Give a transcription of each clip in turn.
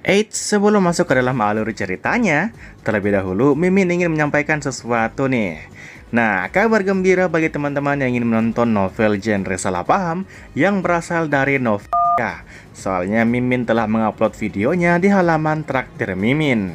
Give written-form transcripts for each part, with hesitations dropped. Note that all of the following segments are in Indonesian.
Eits, sebelum masuk ke dalam alur ceritanya, terlebih dahulu Mimin ingin menyampaikan sesuatu nih. Nah, kabar gembira bagi teman-teman yang ingin menonton novel genre salah paham yang berasal dari Novika. Soalnya Mimin telah mengupload videonya di halaman Traktir Mimin.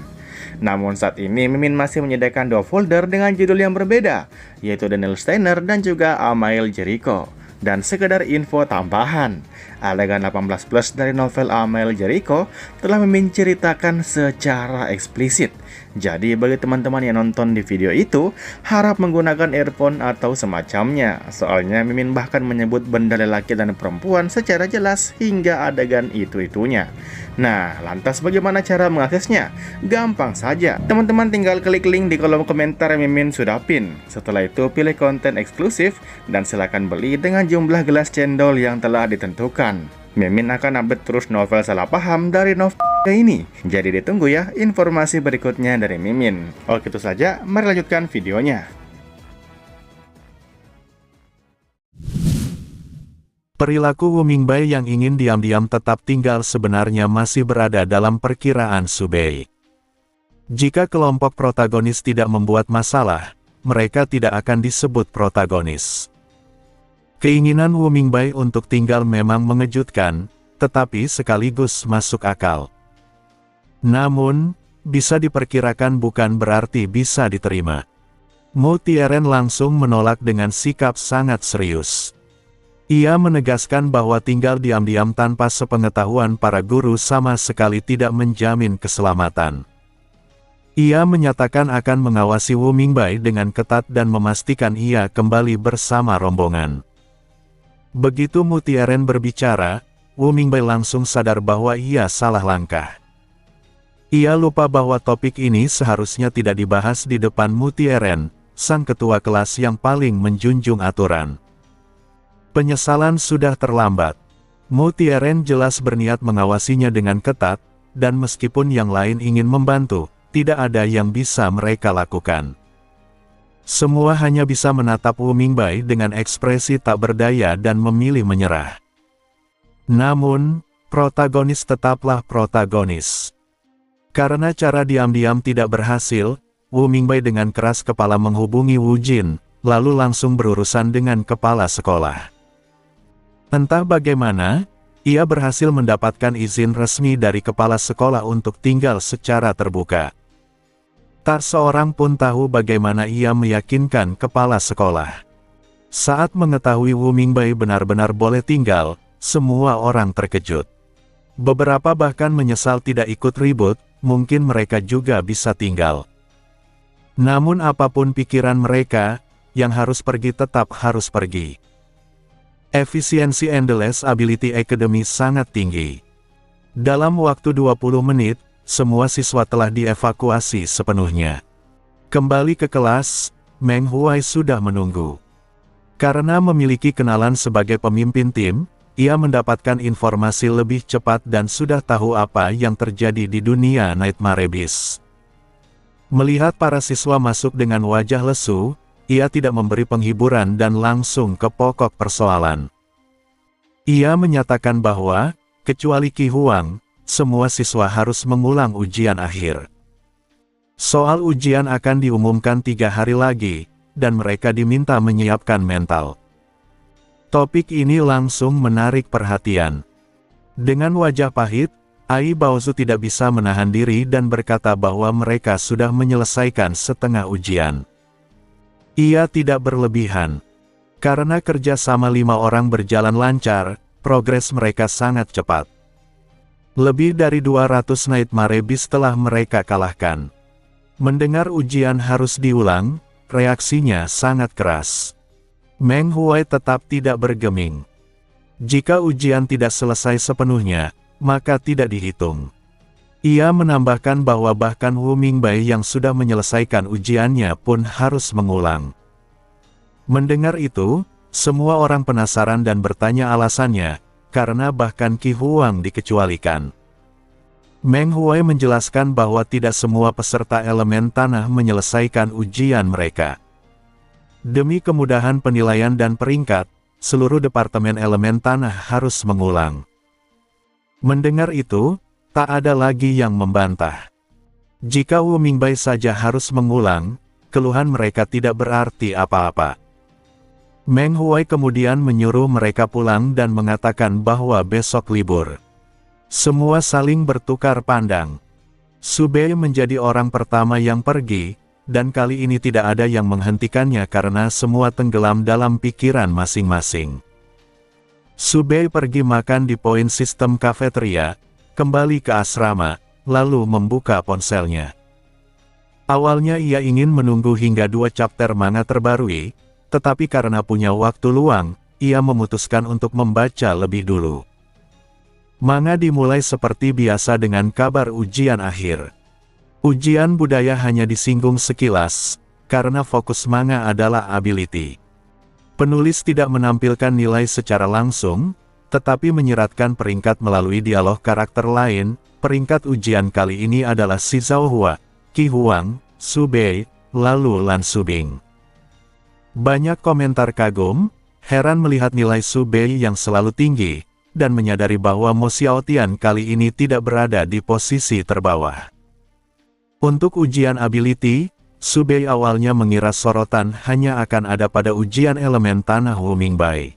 Namun saat ini Mimin masih menyediakan dua folder dengan judul yang berbeda, yaitu Daniel Steiner dan juga Amael Jericho. Dan sekedar info tambahan, adegan 18 plus dari novel Amael Jericho telah Mimin ceritakan secara eksplisit. Jadi bagi teman-teman yang nonton di video itu, harap menggunakan earphone atau semacamnya. Soalnya Mimin bahkan menyebut benda lelaki dan perempuan secara jelas hingga adegan itu-itunya. Nah, lantas bagaimana cara mengaksesnya? Gampang saja, teman-teman tinggal klik link di kolom komentar yang Mimin sudah pin. Setelah itu pilih konten eksklusif dan silakan beli dengan jumlah gelas cendol yang telah ditentukan. Mimin akan update terus novel salah paham dari novel ini. Jadi ditunggu ya informasi berikutnya dari Mimin. Oke, itu saja, mari lanjutkan videonya. Perilaku Wu Mingbai yang ingin diam-diam tetap tinggal sebenarnya masih berada dalam perkiraan Subei. Jika kelompok protagonis tidak membuat masalah, mereka tidak akan disebut protagonis. Keinginan Wu Mingbai untuk tinggal memang mengejutkan, tetapi sekaligus masuk akal. Namun, bisa diperkirakan bukan berarti bisa diterima. Mu Tieren langsung menolak dengan sikap sangat serius. Ia menegaskan bahwa tinggal diam-diam tanpa sepengetahuan para guru sama sekali tidak menjamin keselamatan. Ia menyatakan akan mengawasi Wu Mingbai dengan ketat dan memastikan ia kembali bersama rombongan. Begitu Mu Tieren berbicara, Wu Mingbai langsung sadar bahwa ia salah langkah. Ia lupa bahwa topik ini seharusnya tidak dibahas di depan Mu Tieren, sang ketua kelas yang paling menjunjung aturan. Penyesalan sudah terlambat. Mu Tieren jelas berniat mengawasinya dengan ketat, dan meskipun yang lain ingin membantu, tidak ada yang bisa mereka lakukan. Semua hanya bisa menatap Wu Mingbai dengan ekspresi tak berdaya dan memilih menyerah. Namun, protagonis tetaplah protagonis. Karena cara diam-diam tidak berhasil, Wu Mingbai dengan keras kepala menghubungi Wu Jin, lalu langsung berurusan dengan kepala sekolah. Entah bagaimana, ia berhasil mendapatkan izin resmi dari kepala sekolah untuk tinggal secara terbuka. Tak seorang pun tahu bagaimana ia meyakinkan kepala sekolah. Saat mengetahui Wu Mingbai benar-benar boleh tinggal, semua orang terkejut. Beberapa bahkan menyesal tidak ikut ribut, mungkin mereka juga bisa tinggal. Namun apapun pikiran mereka, yang harus pergi tetap harus pergi. Efisiensi Endless Ability Academy sangat tinggi. Dalam waktu 20 menit, semua siswa telah dievakuasi sepenuhnya. Kembali ke kelas, Meng Huai sudah menunggu. Karena memiliki kenalan sebagai pemimpin tim, ia mendapatkan informasi lebih cepat dan sudah tahu apa yang terjadi di dunia Nightmare Abyss. Melihat para siswa masuk dengan wajah lesu, ia tidak memberi penghiburan dan langsung ke pokok persoalan. Ia menyatakan bahwa, kecuali Qi Huang, semua siswa harus mengulang ujian akhir. Soal ujian akan diumumkan 3 hari lagi, dan mereka diminta menyiapkan mental. Topik ini langsung menarik perhatian. Dengan wajah pahit, Ai Baozu tidak bisa menahan diri dan berkata bahwa mereka sudah menyelesaikan setengah ujian. Ia tidak berlebihan. Karena kerja sama 5 orang berjalan lancar, progres mereka sangat cepat. Lebih dari 200 Nightmare Abyss telah mereka kalahkan. Mendengar ujian harus diulang, reaksinya sangat keras. Meng Huai tetap tidak bergeming. Jika ujian tidak selesai sepenuhnya, maka tidak dihitung. Ia menambahkan bahwa bahkan Wu Mingbai yang sudah menyelesaikan ujiannya pun harus mengulang. Mendengar itu, semua orang penasaran dan bertanya alasannya, karena bahkan Qi Huang dikecualikan. Meng Huai menjelaskan bahwa tidak semua peserta elemen tanah menyelesaikan ujian mereka. Demi kemudahan penilaian dan peringkat, seluruh departemen elemen tanah harus mengulang. Mendengar itu, Tak ada lagi yang membantah. Jika Wu Mingbai saja harus mengulang, keluhan mereka tidak berarti apa-apa. Meng Huai kemudian menyuruh mereka pulang dan mengatakan bahwa besok libur. Semua saling bertukar pandang. Su Bei menjadi orang pertama yang pergi, dan kali ini tidak ada yang menghentikannya karena semua tenggelam dalam pikiran masing-masing. Su Bei pergi makan di poin sistem kafeteria, kembali ke asrama, lalu membuka ponselnya. Awalnya ia ingin menunggu hingga 2 chapter manga terbarui, tetapi karena punya waktu luang, ia memutuskan untuk membaca lebih dulu. Manga dimulai seperti biasa dengan kabar ujian akhir. Ujian budaya hanya disinggung sekilas, karena fokus manga adalah ability. Penulis tidak menampilkan nilai secara langsung, tetapi menyiratkan peringkat melalui dialog karakter lain. Peringkat ujian kali ini adalah Si Zhaohua, Qi Huang, Su Bei, lalu Lan Subing. Banyak komentar kagum, heran melihat nilai Su Bei yang selalu tinggi, dan menyadari bahwa Mo Xiaotian kali ini tidak berada di posisi terbawah. Untuk ujian ability, Su Bei awalnya mengira sorotan hanya akan ada pada ujian elemen tanah Wu Mingbai.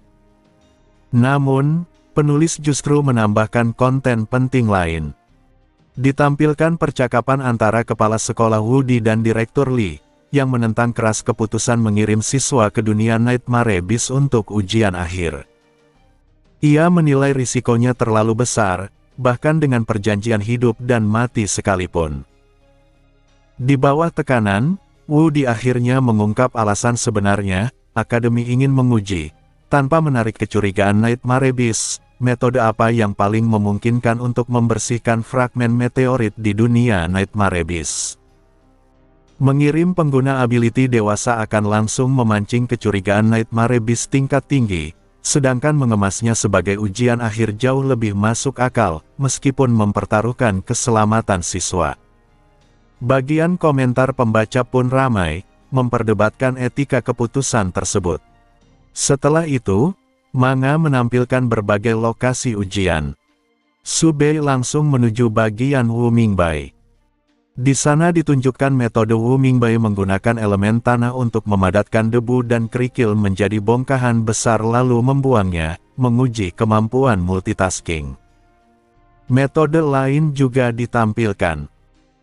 Namun, penulis justru menambahkan konten penting lain. Ditampilkan percakapan antara kepala sekolah Wudi dan Direktur Li, yang menentang keras keputusan mengirim siswa ke dunia Nightmare Abyss untuk ujian akhir. Ia menilai risikonya terlalu besar, bahkan dengan perjanjian hidup dan mati sekalipun. Di bawah tekanan, Wudi akhirnya mengungkap alasan sebenarnya, Akademi ingin menguji, tanpa menarik kecurigaan Nightmare Abyss, metode apa yang paling memungkinkan untuk membersihkan fragmen meteorit di dunia Nightmare Abyss. Mengirim pengguna ability dewasa akan langsung memancing kecurigaan Nightmare Abyss tingkat tinggi, sedangkan mengemasnya sebagai ujian akhir jauh lebih masuk akal, meskipun mempertaruhkan keselamatan siswa. Bagian komentar pembaca pun ramai, memperdebatkan etika keputusan tersebut. Setelah itu, manga menampilkan berbagai lokasi ujian. Su Bei langsung menuju bagian Wu Mingbai. Di sana ditunjukkan metode Wu Mingbai menggunakan elemen tanah untuk memadatkan debu dan kerikil menjadi bongkahan besar lalu membuangnya, menguji kemampuan multitasking. Metode lain juga ditampilkan.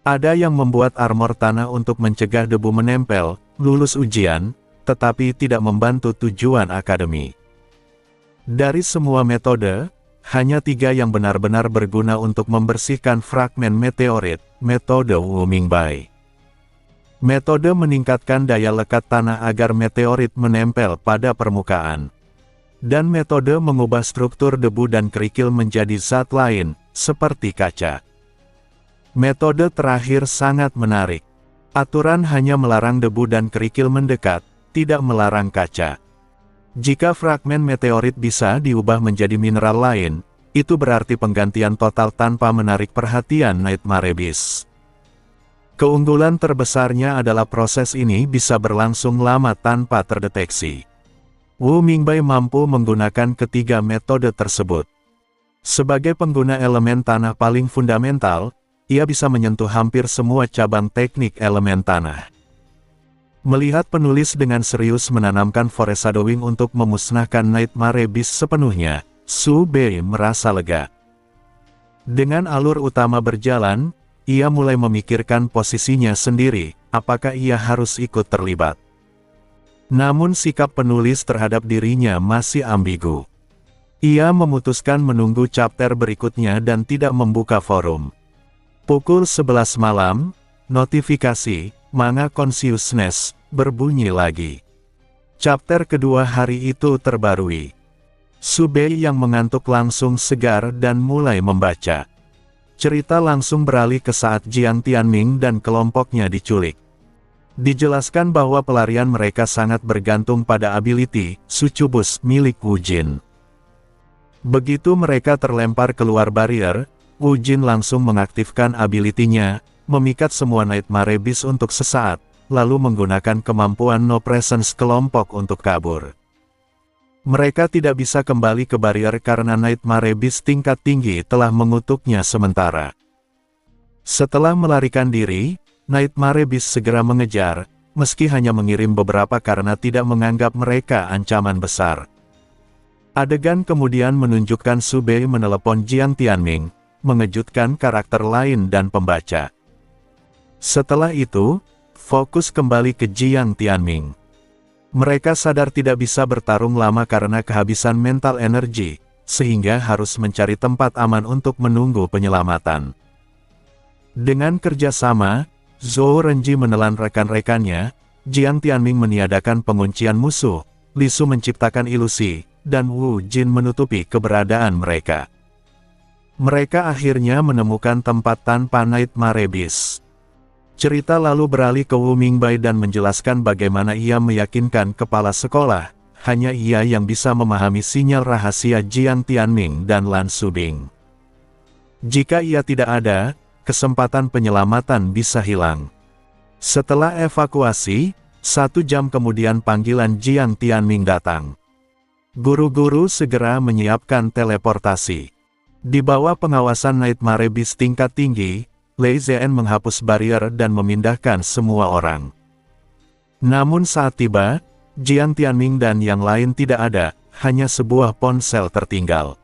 Ada yang membuat armor tanah untuk mencegah debu menempel, lulus ujian, tetapi tidak membantu tujuan akademi. Dari semua metode, hanya 3 yang benar-benar berguna untuk membersihkan fragmen meteorit, metode Wu Mingbai. Metode meningkatkan daya lekat tanah agar meteorit menempel pada permukaan. Dan metode mengubah struktur debu dan kerikil menjadi zat lain, seperti kaca. Metode terakhir sangat menarik. Aturan hanya melarang debu dan kerikil mendekat, tidak melarang kaca. Jika fragmen meteorit bisa diubah menjadi mineral lain, itu berarti penggantian total tanpa menarik perhatian Nightmare Abyss. Keunggulan terbesarnya adalah proses ini bisa berlangsung lama tanpa terdeteksi. Wu Mingbai mampu menggunakan ketiga metode tersebut. Sebagai pengguna elemen tanah paling fundamental, ia bisa menyentuh hampir semua cabang teknik elemen tanah. Melihat penulis dengan serius menanamkan foreshadowing untuk memusnahkan Nightmare Abyss sepenuhnya, Su Bei merasa lega. Dengan alur utama berjalan, ia mulai memikirkan posisinya sendiri, apakah ia harus ikut terlibat. Namun sikap penulis terhadap dirinya masih ambigu. Ia memutuskan menunggu chapter berikutnya dan tidak membuka forum. Pukul 11 malam, notifikasi Manga Consciousness berbunyi lagi. Chapter kedua hari itu terbarui. Su Bei yang mengantuk langsung segar dan mulai membaca. Cerita langsung beralih ke saat Jiang Tianming dan kelompoknya diculik. Dijelaskan bahwa pelarian mereka sangat bergantung pada ability Sucubus milik Wu Jin. Begitu mereka terlempar keluar barrier, Wu Jin langsung mengaktifkan ability-nya, memikat semua Nightmare Abyss untuk sesaat, lalu menggunakan kemampuan No Presence kelompok untuk kabur. Mereka tidak bisa kembali ke barrier karena Nightmare Abyss tingkat tinggi telah mengutuknya sementara. Setelah melarikan diri, Nightmare Beast segera mengejar, meski hanya mengirim beberapa karena tidak menganggap mereka ancaman besar. Adegan kemudian menunjukkan Su Bei menelepon Jiang Tianming, mengejutkan karakter lain dan pembaca. Setelah itu, fokus kembali ke Jiang Tianming. Mereka sadar tidak bisa bertarung lama karena kehabisan mental energi, sehingga harus mencari tempat aman untuk menunggu penyelamatan. Dengan kerjasama, Zhou Renji menelan rekan-rekannya, Jiang Tianming meniadakan penguncian musuh, Li Su menciptakan ilusi, dan Wu Jin menutupi keberadaan mereka. Mereka akhirnya menemukan tempat tanpa Nightmare Beast. Cerita lalu beralih ke Wu Mingbai dan menjelaskan bagaimana ia meyakinkan kepala sekolah, hanya ia yang bisa memahami sinyal rahasia Jiang Tianming dan Lan Subing. Jika ia tidak ada, kesempatan penyelamatan bisa hilang. Setelah evakuasi, 1 jam kemudian panggilan Jiang Tianming datang. Guru-guru segera menyiapkan teleportasi. Di bawah pengawasan Nightmare Beast tingkat tinggi, Lei Zhen menghapus barrier dan memindahkan semua orang. Namun saat tiba, Jiang Tianming dan yang lain tidak ada, hanya sebuah ponsel tertinggal.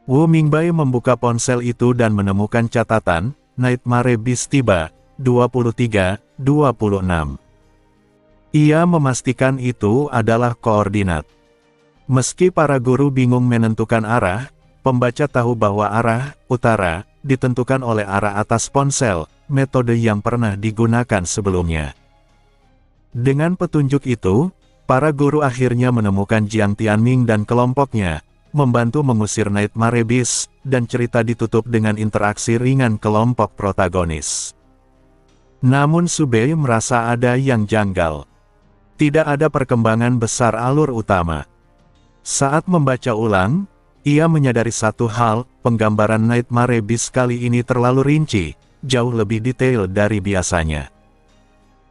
Wu Mingbai membuka ponsel itu dan menemukan catatan, Nightmare Beast tiba, 23:26. Ia memastikan itu adalah koordinat. Meski para guru bingung menentukan arah, pembaca tahu bahwa arah, utara, ditentukan oleh arah atas ponsel, metode yang pernah digunakan sebelumnya. Dengan petunjuk itu, para guru akhirnya menemukan Jiang Tianming dan kelompoknya, membantu mengusir Nightmare Beast, dan cerita ditutup dengan interaksi ringan kelompok protagonis. Namun Su Bei merasa ada yang janggal. Tidak ada perkembangan besar alur utama. Saat membaca ulang, ia menyadari satu hal, penggambaran Nightmare Beast kali ini terlalu rinci, jauh lebih detail dari biasanya.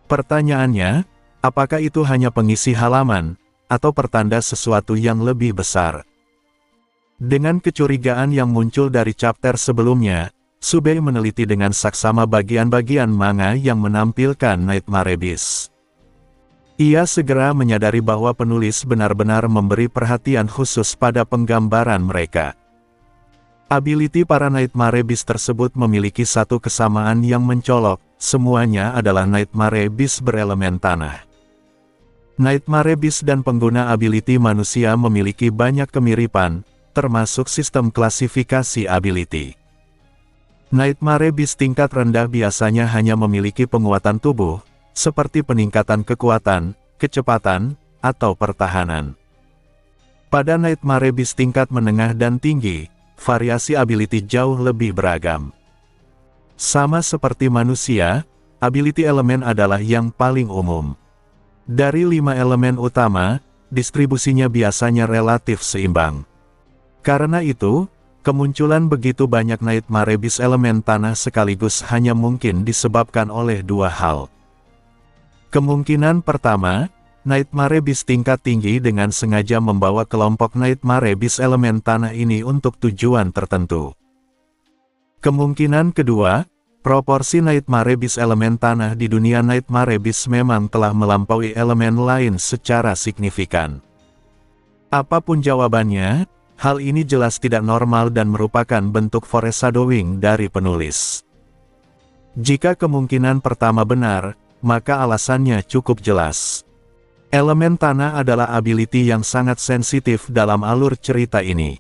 Pertanyaannya, apakah itu hanya pengisi halaman, atau pertanda sesuatu yang lebih besar? Dengan kecurigaan yang muncul dari chapter sebelumnya, Su Bei meneliti dengan saksama bagian-bagian manga yang menampilkan Nightmare Beast. Ia segera menyadari bahwa penulis benar-benar memberi perhatian khusus pada penggambaran mereka. Ability para Nightmare Beast tersebut memiliki satu kesamaan yang mencolok, semuanya adalah Nightmare Beast berelemen tanah. Nightmare Beast dan pengguna ability manusia memiliki banyak kemiripan, termasuk sistem klasifikasi ability. Nightmare Beast tingkat rendah biasanya hanya memiliki penguatan tubuh, seperti peningkatan kekuatan, kecepatan, atau pertahanan. Pada Nightmare Beast tingkat menengah dan tinggi, variasi ability jauh lebih beragam. Sama seperti manusia, ability elemen adalah yang paling umum. Dari 5 elemen utama, distribusinya biasanya relatif seimbang. Karena itu, kemunculan begitu banyak Nightmare Beast elemen tanah sekaligus hanya mungkin disebabkan oleh 2 hal. Kemungkinan pertama, Nightmare Beast tingkat tinggi dengan sengaja membawa kelompok Nightmare Beast elemen tanah ini untuk tujuan tertentu. Kemungkinan kedua, proporsi Nightmare Beast elemen tanah di dunia Nightmare Beast memang telah melampaui elemen lain secara signifikan. Apapun jawabannya, hal ini jelas tidak normal dan merupakan bentuk foreshadowing dari penulis. Jika kemungkinan pertama benar, maka alasannya cukup jelas. Elemen tanah adalah ability yang sangat sensitif dalam alur cerita ini.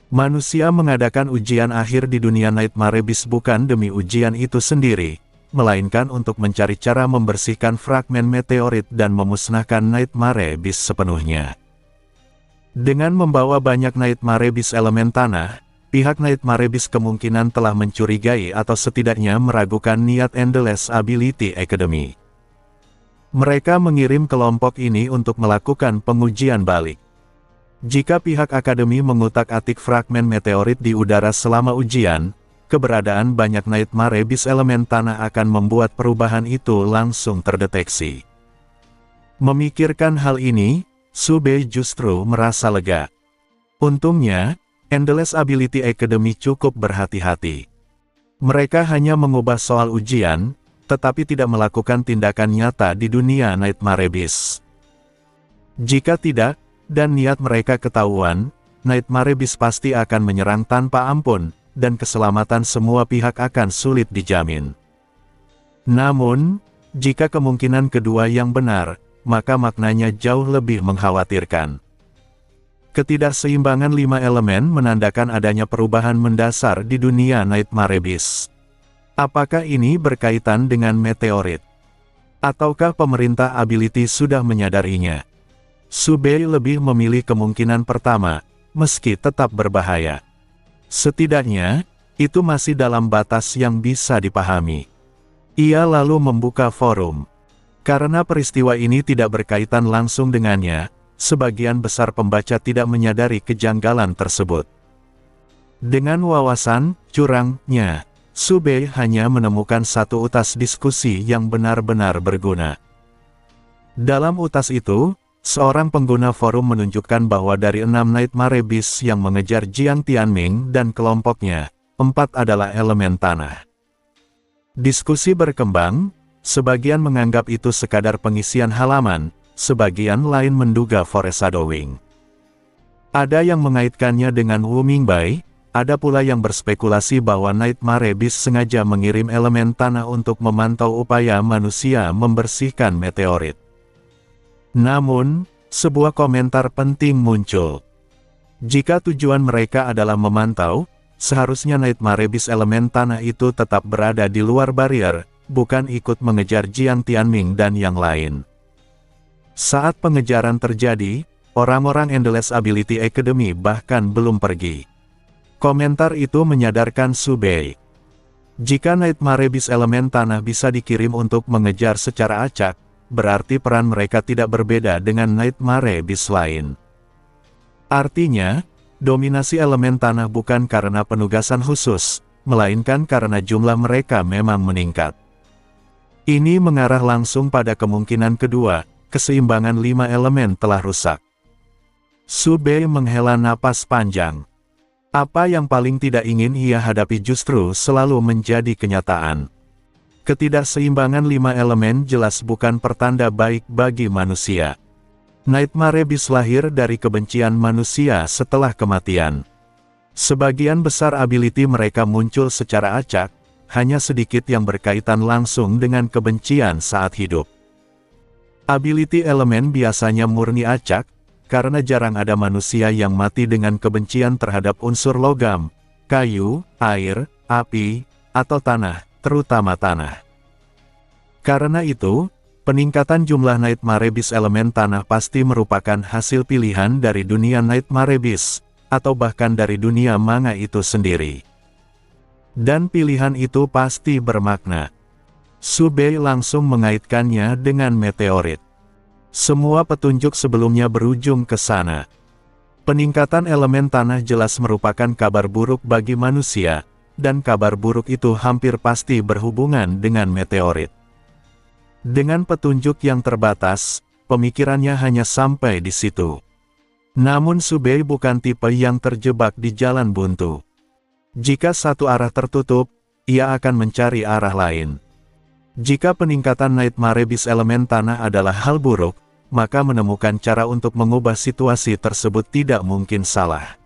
Manusia mengadakan ujian akhir di dunia Nightmare Beast bukan demi ujian itu sendiri, melainkan untuk mencari cara membersihkan fragmen meteorit dan memusnahkan Nightmare Beast sepenuhnya. Dengan membawa banyak Nightmare Beast elemen tanah, pihak Nightmare Beast kemungkinan telah mencurigai atau setidaknya meragukan niat Endless Ability Academy. Mereka mengirim kelompok ini untuk melakukan pengujian balik. Jika pihak akademi mengutak-atik fragmen meteorit di udara selama ujian, keberadaan banyak Nightmare Beast elemen tanah akan membuat perubahan itu langsung terdeteksi. Memikirkan hal ini, Su Bei justru merasa lega. Untungnya, Endless Ability Academy cukup berhati-hati. Mereka hanya mengubah soal ujian, tetapi tidak melakukan tindakan nyata di dunia Nightmare Abyss. Jika tidak, dan niat mereka ketahuan, Nightmare Abyss pasti akan menyerang tanpa ampun, dan keselamatan semua pihak akan sulit dijamin. Namun, jika kemungkinan kedua yang benar, maka maknanya jauh lebih mengkhawatirkan. Ketidakseimbangan 5 elemen menandakan adanya perubahan mendasar di dunia Nightmare Abyss. Apakah ini berkaitan dengan meteorit? Ataukah pemerintah ability sudah menyadarinya? Subei lebih memilih kemungkinan pertama, meski tetap berbahaya. Setidaknya, itu masih dalam batas yang bisa dipahami. Ia lalu membuka forum. Karena peristiwa ini tidak berkaitan langsung dengannya, sebagian besar pembaca tidak menyadari kejanggalan tersebut. Dengan wawasan curangnya, Subei hanya menemukan satu utas diskusi yang benar-benar berguna. Dalam utas itu, seorang pengguna forum menunjukkan bahwa dari 6 Nightmare Abyss yang mengejar Jiang Tianming dan kelompoknya, 4 adalah elemen tanah. Diskusi berkembang, sebagian menganggap itu sekadar pengisian halaman, sebagian lain menduga foreshadowing. Ada yang mengaitkannya dengan Wu Mingbai, ada pula yang berspekulasi bahwa Nightmare Abyss sengaja mengirim elemen tanah untuk memantau upaya manusia membersihkan meteorit. Namun, sebuah komentar penting muncul. Jika tujuan mereka adalah memantau, seharusnya Nightmare Abyss elemen tanah itu tetap berada di luar barrier, bukan ikut mengejar Jiang Tianming dan yang lain. Saat pengejaran terjadi, orang-orang Endless Ability Academy bahkan belum pergi. Komentar itu menyadarkan Subei. Jika Nightmare Abyss elemen tanah bisa dikirim untuk mengejar secara acak, berarti peran mereka tidak berbeda dengan Nightmare Abyss lain. Artinya, dominasi elemen tanah bukan karena penugasan khusus, melainkan karena jumlah mereka memang meningkat. Ini mengarah langsung pada kemungkinan kedua, keseimbangan 5 elemen telah rusak. Subei menghela napas panjang. Apa yang paling tidak ingin ia hadapi justru selalu menjadi kenyataan. Ketidakseimbangan 5 elemen jelas bukan pertanda baik bagi manusia. Nightmare Abyss lahir dari kebencian manusia setelah kematian. Sebagian besar ability mereka muncul secara acak, hanya sedikit yang berkaitan langsung dengan kebencian saat hidup. Ability elemen biasanya murni acak, karena jarang ada manusia yang mati dengan kebencian terhadap unsur logam, kayu, air, api, atau tanah, terutama tanah. Karena itu, peningkatan jumlah Nightmare Abyss elemen tanah pasti merupakan hasil pilihan dari dunia Nightmare Abyss, atau bahkan dari dunia manga itu sendiri. Dan pilihan itu pasti bermakna. Subei langsung mengaitkannya dengan meteorit. Semua petunjuk sebelumnya berujung ke sana. Peningkatan elemen tanah jelas merupakan kabar buruk bagi manusia, dan kabar buruk itu hampir pasti berhubungan dengan meteorit. Dengan petunjuk yang terbatas, pemikirannya hanya sampai di situ. Namun Subei bukan tipe yang terjebak di jalan buntu. Jika satu arah tertutup, ia akan mencari arah lain. Jika peningkatan Nightmare Abyss elemen tanah adalah hal buruk, maka menemukan cara untuk mengubah situasi tersebut tidak mungkin salah.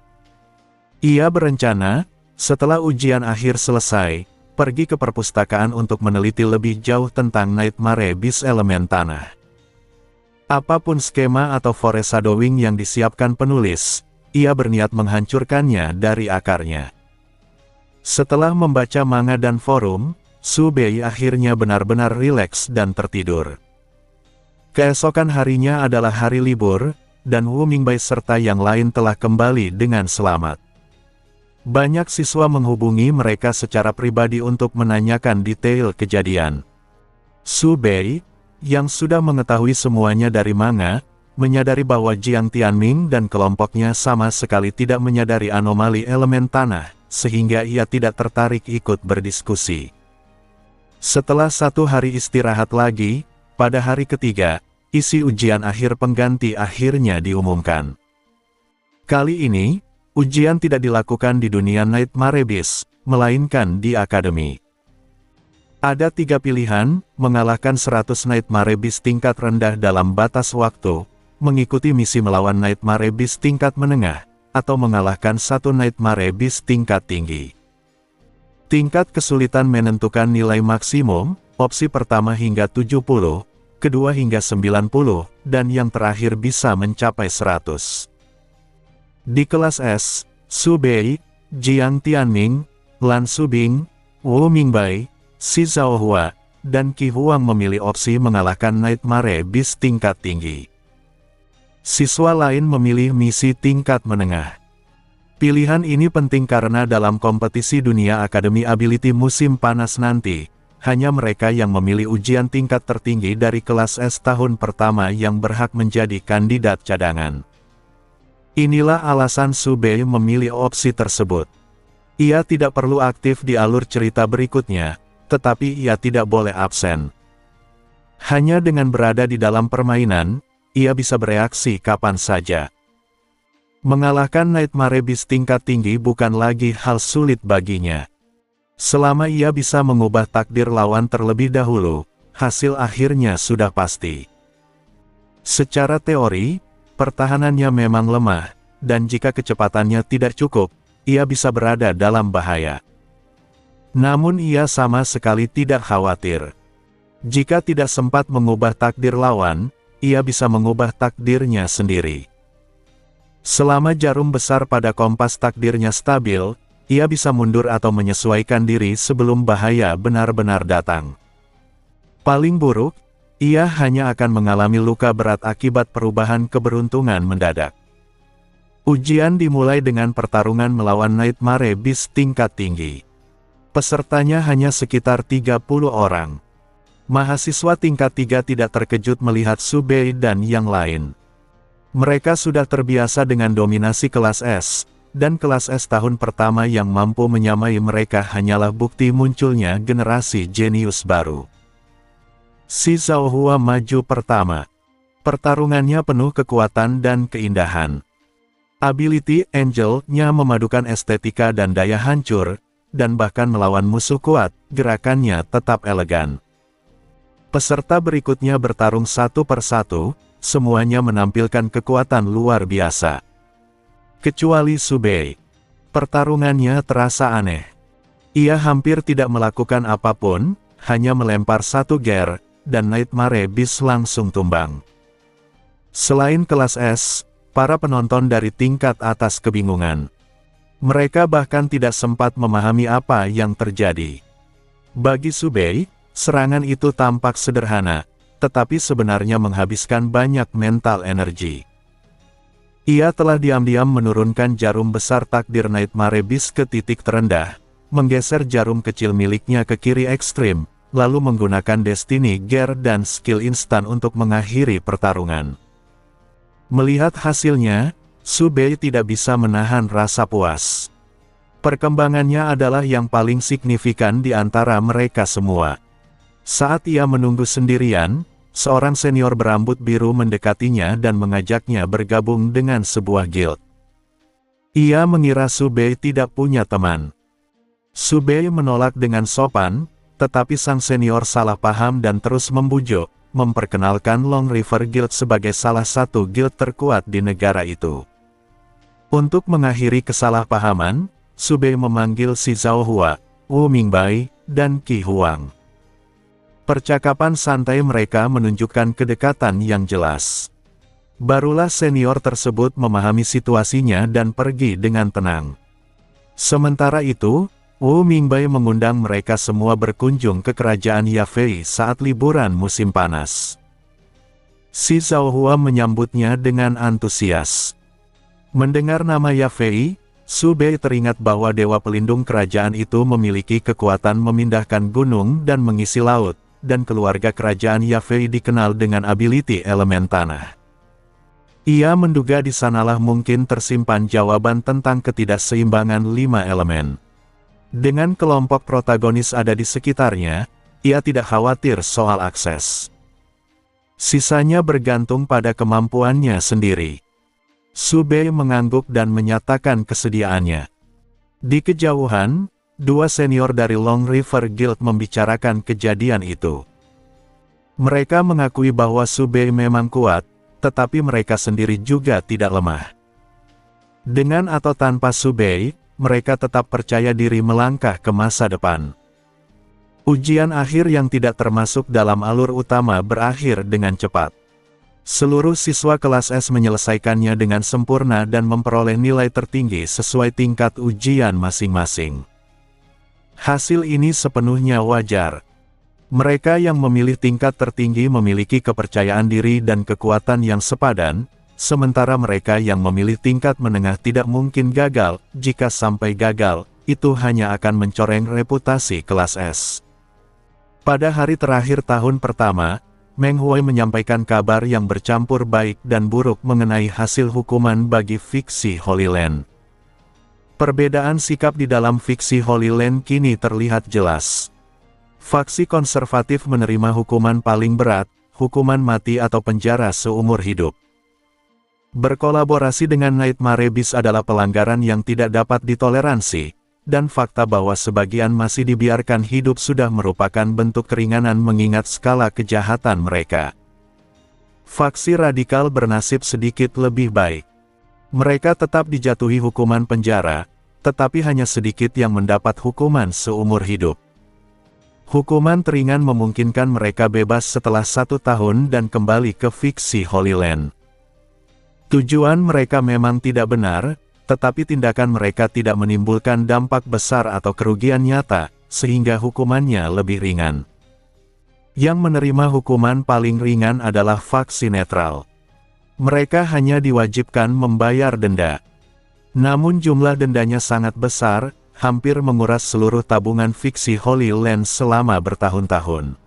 Ia berencana, setelah ujian akhir selesai, pergi ke perpustakaan untuk meneliti lebih jauh tentang Nightmare Abyss elemen tanah. Apapun skema atau foreshadowing yang disiapkan penulis, ia berniat menghancurkannya dari akarnya. Setelah membaca manga dan forum, Subei akhirnya benar-benar rileks dan tertidur. Keesokan harinya adalah hari libur, dan Wu Mingbai serta yang lain telah kembali dengan selamat. Banyak siswa menghubungi mereka secara pribadi untuk menanyakan detail kejadian. Subei, yang sudah mengetahui semuanya dari manga, menyadari bahwa Jiang Tianming dan kelompoknya sama sekali tidak menyadari anomali elemen tanah, sehingga ia tidak tertarik ikut berdiskusi. Setelah 1 hari istirahat lagi, pada hari ketiga, isi ujian akhir pengganti akhirnya diumumkan. Kali ini, ujian tidak dilakukan di dunia Nightmare Abyss, melainkan di akademi. Ada 3 pilihan: mengalahkan 100 Nightmare Beast tingkat rendah dalam batas waktu, mengikuti misi melawan Nightmare Beast tingkat menengah, atau mengalahkan 1 Nightmare Beast tingkat tinggi. Tingkat kesulitan menentukan nilai maksimum, opsi pertama hingga 70, kedua hingga 90, dan yang terakhir bisa mencapai 100. Di kelas S, Su Bei, Jiang Tianming, Lan Subing, Wu Mingbai, Shi Zhaohua, dan Qi Huang memilih opsi mengalahkan Nightmare Beast tingkat tinggi. Siswa lain memilih misi tingkat menengah. Pilihan ini penting karena dalam kompetisi dunia Akademi Ability musim panas nanti, hanya mereka yang memilih ujian tingkat tertinggi dari kelas S tahun pertama yang berhak menjadi kandidat cadangan. Inilah alasan Su Bei memilih opsi tersebut. Ia tidak perlu aktif di alur cerita berikutnya, tetapi ia tidak boleh absen. Hanya dengan berada di dalam permainan, ia bisa bereaksi kapan saja. Mengalahkan Nightmare Beast tingkat tinggi bukan lagi hal sulit baginya. Selama ia bisa mengubah takdir lawan terlebih dahulu, hasil akhirnya sudah pasti. Secara teori, pertahanannya memang lemah, dan jika kecepatannya tidak cukup, ia bisa berada dalam bahaya. Namun ia sama sekali tidak khawatir. Jika tidak sempat mengubah takdir lawan, ia bisa mengubah takdirnya sendiri. Selama jarum besar pada kompas takdirnya stabil, ia bisa mundur atau menyesuaikan diri sebelum bahaya benar-benar datang. Paling buruk, ia hanya akan mengalami luka berat akibat perubahan keberuntungan mendadak. Ujian dimulai dengan pertarungan melawan Nightmare Beast tingkat tinggi. Pesertanya hanya sekitar 30 orang. Mahasiswa tingkat 3 tidak terkejut melihat Su Bei dan yang lain. Mereka sudah terbiasa dengan dominasi kelas S, dan kelas S tahun pertama yang mampu menyamai mereka hanyalah bukti munculnya generasi jenius baru. Shi Zhaohua maju pertama. Pertarungannya penuh kekuatan dan keindahan. Ability Angel-nya memadukan estetika dan daya hancur, dan bahkan melawan musuh kuat, gerakannya tetap elegan. Peserta berikutnya bertarung satu persatu, semuanya menampilkan kekuatan luar biasa. Kecuali Su Bei. Pertarungannya terasa aneh. Ia hampir tidak melakukan apapun, hanya melempar satu gear, dan Nightmare Beast langsung tumbang. Selain kelas S, para penonton dari tingkat atas kebingungan. Mereka bahkan tidak sempat memahami apa yang terjadi. Bagi Su Bei, serangan itu tampak sederhana, tetapi sebenarnya menghabiskan banyak mental energi. Ia telah diam-diam menurunkan jarum besar takdir Nightmare Beast ke titik terendah, menggeser jarum kecil miliknya ke kiri ekstrim, lalu menggunakan Destiny Gear dan skill instan untuk mengakhiri pertarungan. Melihat hasilnya, Su Bei tidak bisa menahan rasa puas. Perkembangannya adalah yang paling signifikan di antara mereka semua. Saat ia menunggu sendirian, seorang senior berambut biru mendekatinya dan mengajaknya bergabung dengan sebuah guild. Ia mengira Su Bei tidak punya teman. Su Bei menolak dengan sopan, tetapi sang senior salah paham dan terus membujuk, memperkenalkan Long River Guild sebagai salah satu guild terkuat di negara itu. Untuk mengakhiri kesalahpahaman, Su Bei memanggil Shi Zhaohua, Wu Mingbai, dan Qi Huang. Percakapan santai mereka menunjukkan kedekatan yang jelas. Barulah senior tersebut memahami situasinya dan pergi dengan tenang. Sementara itu, Wu Mingbai mengundang mereka semua berkunjung ke kerajaan Yafei saat liburan musim panas. Shi Zhaohua menyambutnya dengan antusias. Mendengar nama Yafei, Su Bei teringat bahwa dewa pelindung kerajaan itu memiliki kekuatan memindahkan gunung dan mengisi laut, dan keluarga kerajaan Yafei dikenal dengan ability elemen tanah. Ia menduga di sanalah mungkin tersimpan jawaban tentang ketidakseimbangan 5 elemen. Dengan kelompok protagonis ada di sekitarnya, ia tidak khawatir soal akses. Sisanya bergantung pada kemampuannya sendiri. Su Bei mengangguk dan menyatakan kesediaannya. Di kejauhan, Dua senior dari Long River Guild membicarakan kejadian itu. Mereka mengakui bahwa Subei memang kuat, tetapi mereka sendiri juga tidak lemah. Dengan atau tanpa Subei, mereka tetap percaya diri melangkah ke masa depan. Ujian akhir yang tidak termasuk dalam alur utama berakhir dengan cepat. Seluruh siswa kelas S menyelesaikannya dengan sempurna dan memperoleh nilai tertinggi sesuai tingkat ujian masing-masing. Hasil ini sepenuhnya wajar. Mereka yang memilih tingkat tertinggi memiliki kepercayaan diri dan kekuatan yang sepadan, sementara mereka yang memilih tingkat menengah tidak mungkin gagal. Jika sampai gagal, itu hanya akan mencoreng reputasi kelas S. Pada hari terakhir tahun pertama, Meng Huai menyampaikan kabar yang bercampur baik dan buruk mengenai hasil hukuman bagi fiksi Holy Land. Perbedaan sikap di dalam fiksi Holy Land kini terlihat jelas. Faksi konservatif menerima hukuman paling berat, hukuman mati atau penjara seumur hidup. Berkolaborasi dengan Nightmare Beast adalah pelanggaran yang tidak dapat ditoleransi, dan fakta bahwa sebagian masih dibiarkan hidup sudah merupakan bentuk keringanan mengingat skala kejahatan mereka. Faksi radikal bernasib sedikit lebih baik. Mereka tetap dijatuhi hukuman penjara, tetapi hanya sedikit yang mendapat hukuman seumur hidup. Hukuman teringan memungkinkan mereka bebas setelah 1 tahun dan kembali ke fiksi Holy Land. Tujuan mereka memang tidak benar, tetapi tindakan mereka tidak menimbulkan dampak besar atau kerugian nyata, sehingga hukumannya lebih ringan. Yang menerima hukuman paling ringan adalah faksi netral. Mereka hanya diwajibkan membayar denda. Namun jumlah dendanya sangat besar, hampir menguras seluruh tabungan fiksi Holy Land selama bertahun-tahun.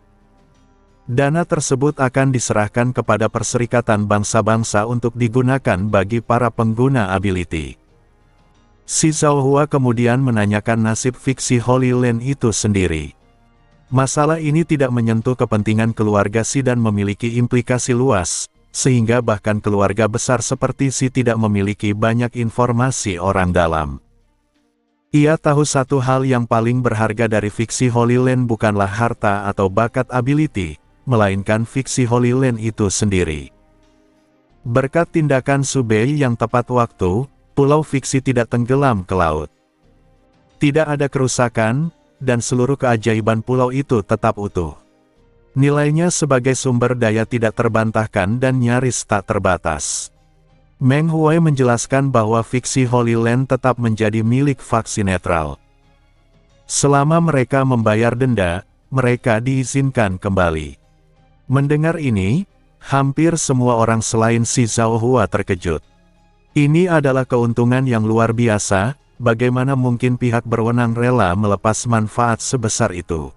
Dana tersebut akan diserahkan kepada Perserikatan Bangsa-Bangsa untuk digunakan bagi para pengguna ability. Si Zhaohua kemudian menanyakan nasib fiksi Holy Land itu sendiri. Masalah ini tidak menyentuh kepentingan keluarga Si dan memiliki implikasi luas, sehingga bahkan keluarga besar seperti Si tidak memiliki banyak informasi orang dalam. Ia tahu satu hal yang paling berharga dari fiksi Holy Land bukanlah harta atau bakat ability, melainkan fiksi Holy Land itu sendiri. Berkat tindakan Subei yang tepat waktu, pulau fiksi tidak tenggelam ke laut. Tidak ada kerusakan, dan seluruh keajaiban pulau itu tetap utuh. Nilainya sebagai sumber daya tidak terbantahkan dan nyaris tak terbatas. Meng Huai menjelaskan bahwa fiksi Holy Land tetap menjadi milik faksi netral. Selama mereka membayar denda, mereka diizinkan kembali. Mendengar ini, hampir semua orang selain Si Zhaohua terkejut. Ini adalah keuntungan yang luar biasa, bagaimana mungkin pihak berwenang rela melepas manfaat sebesar itu?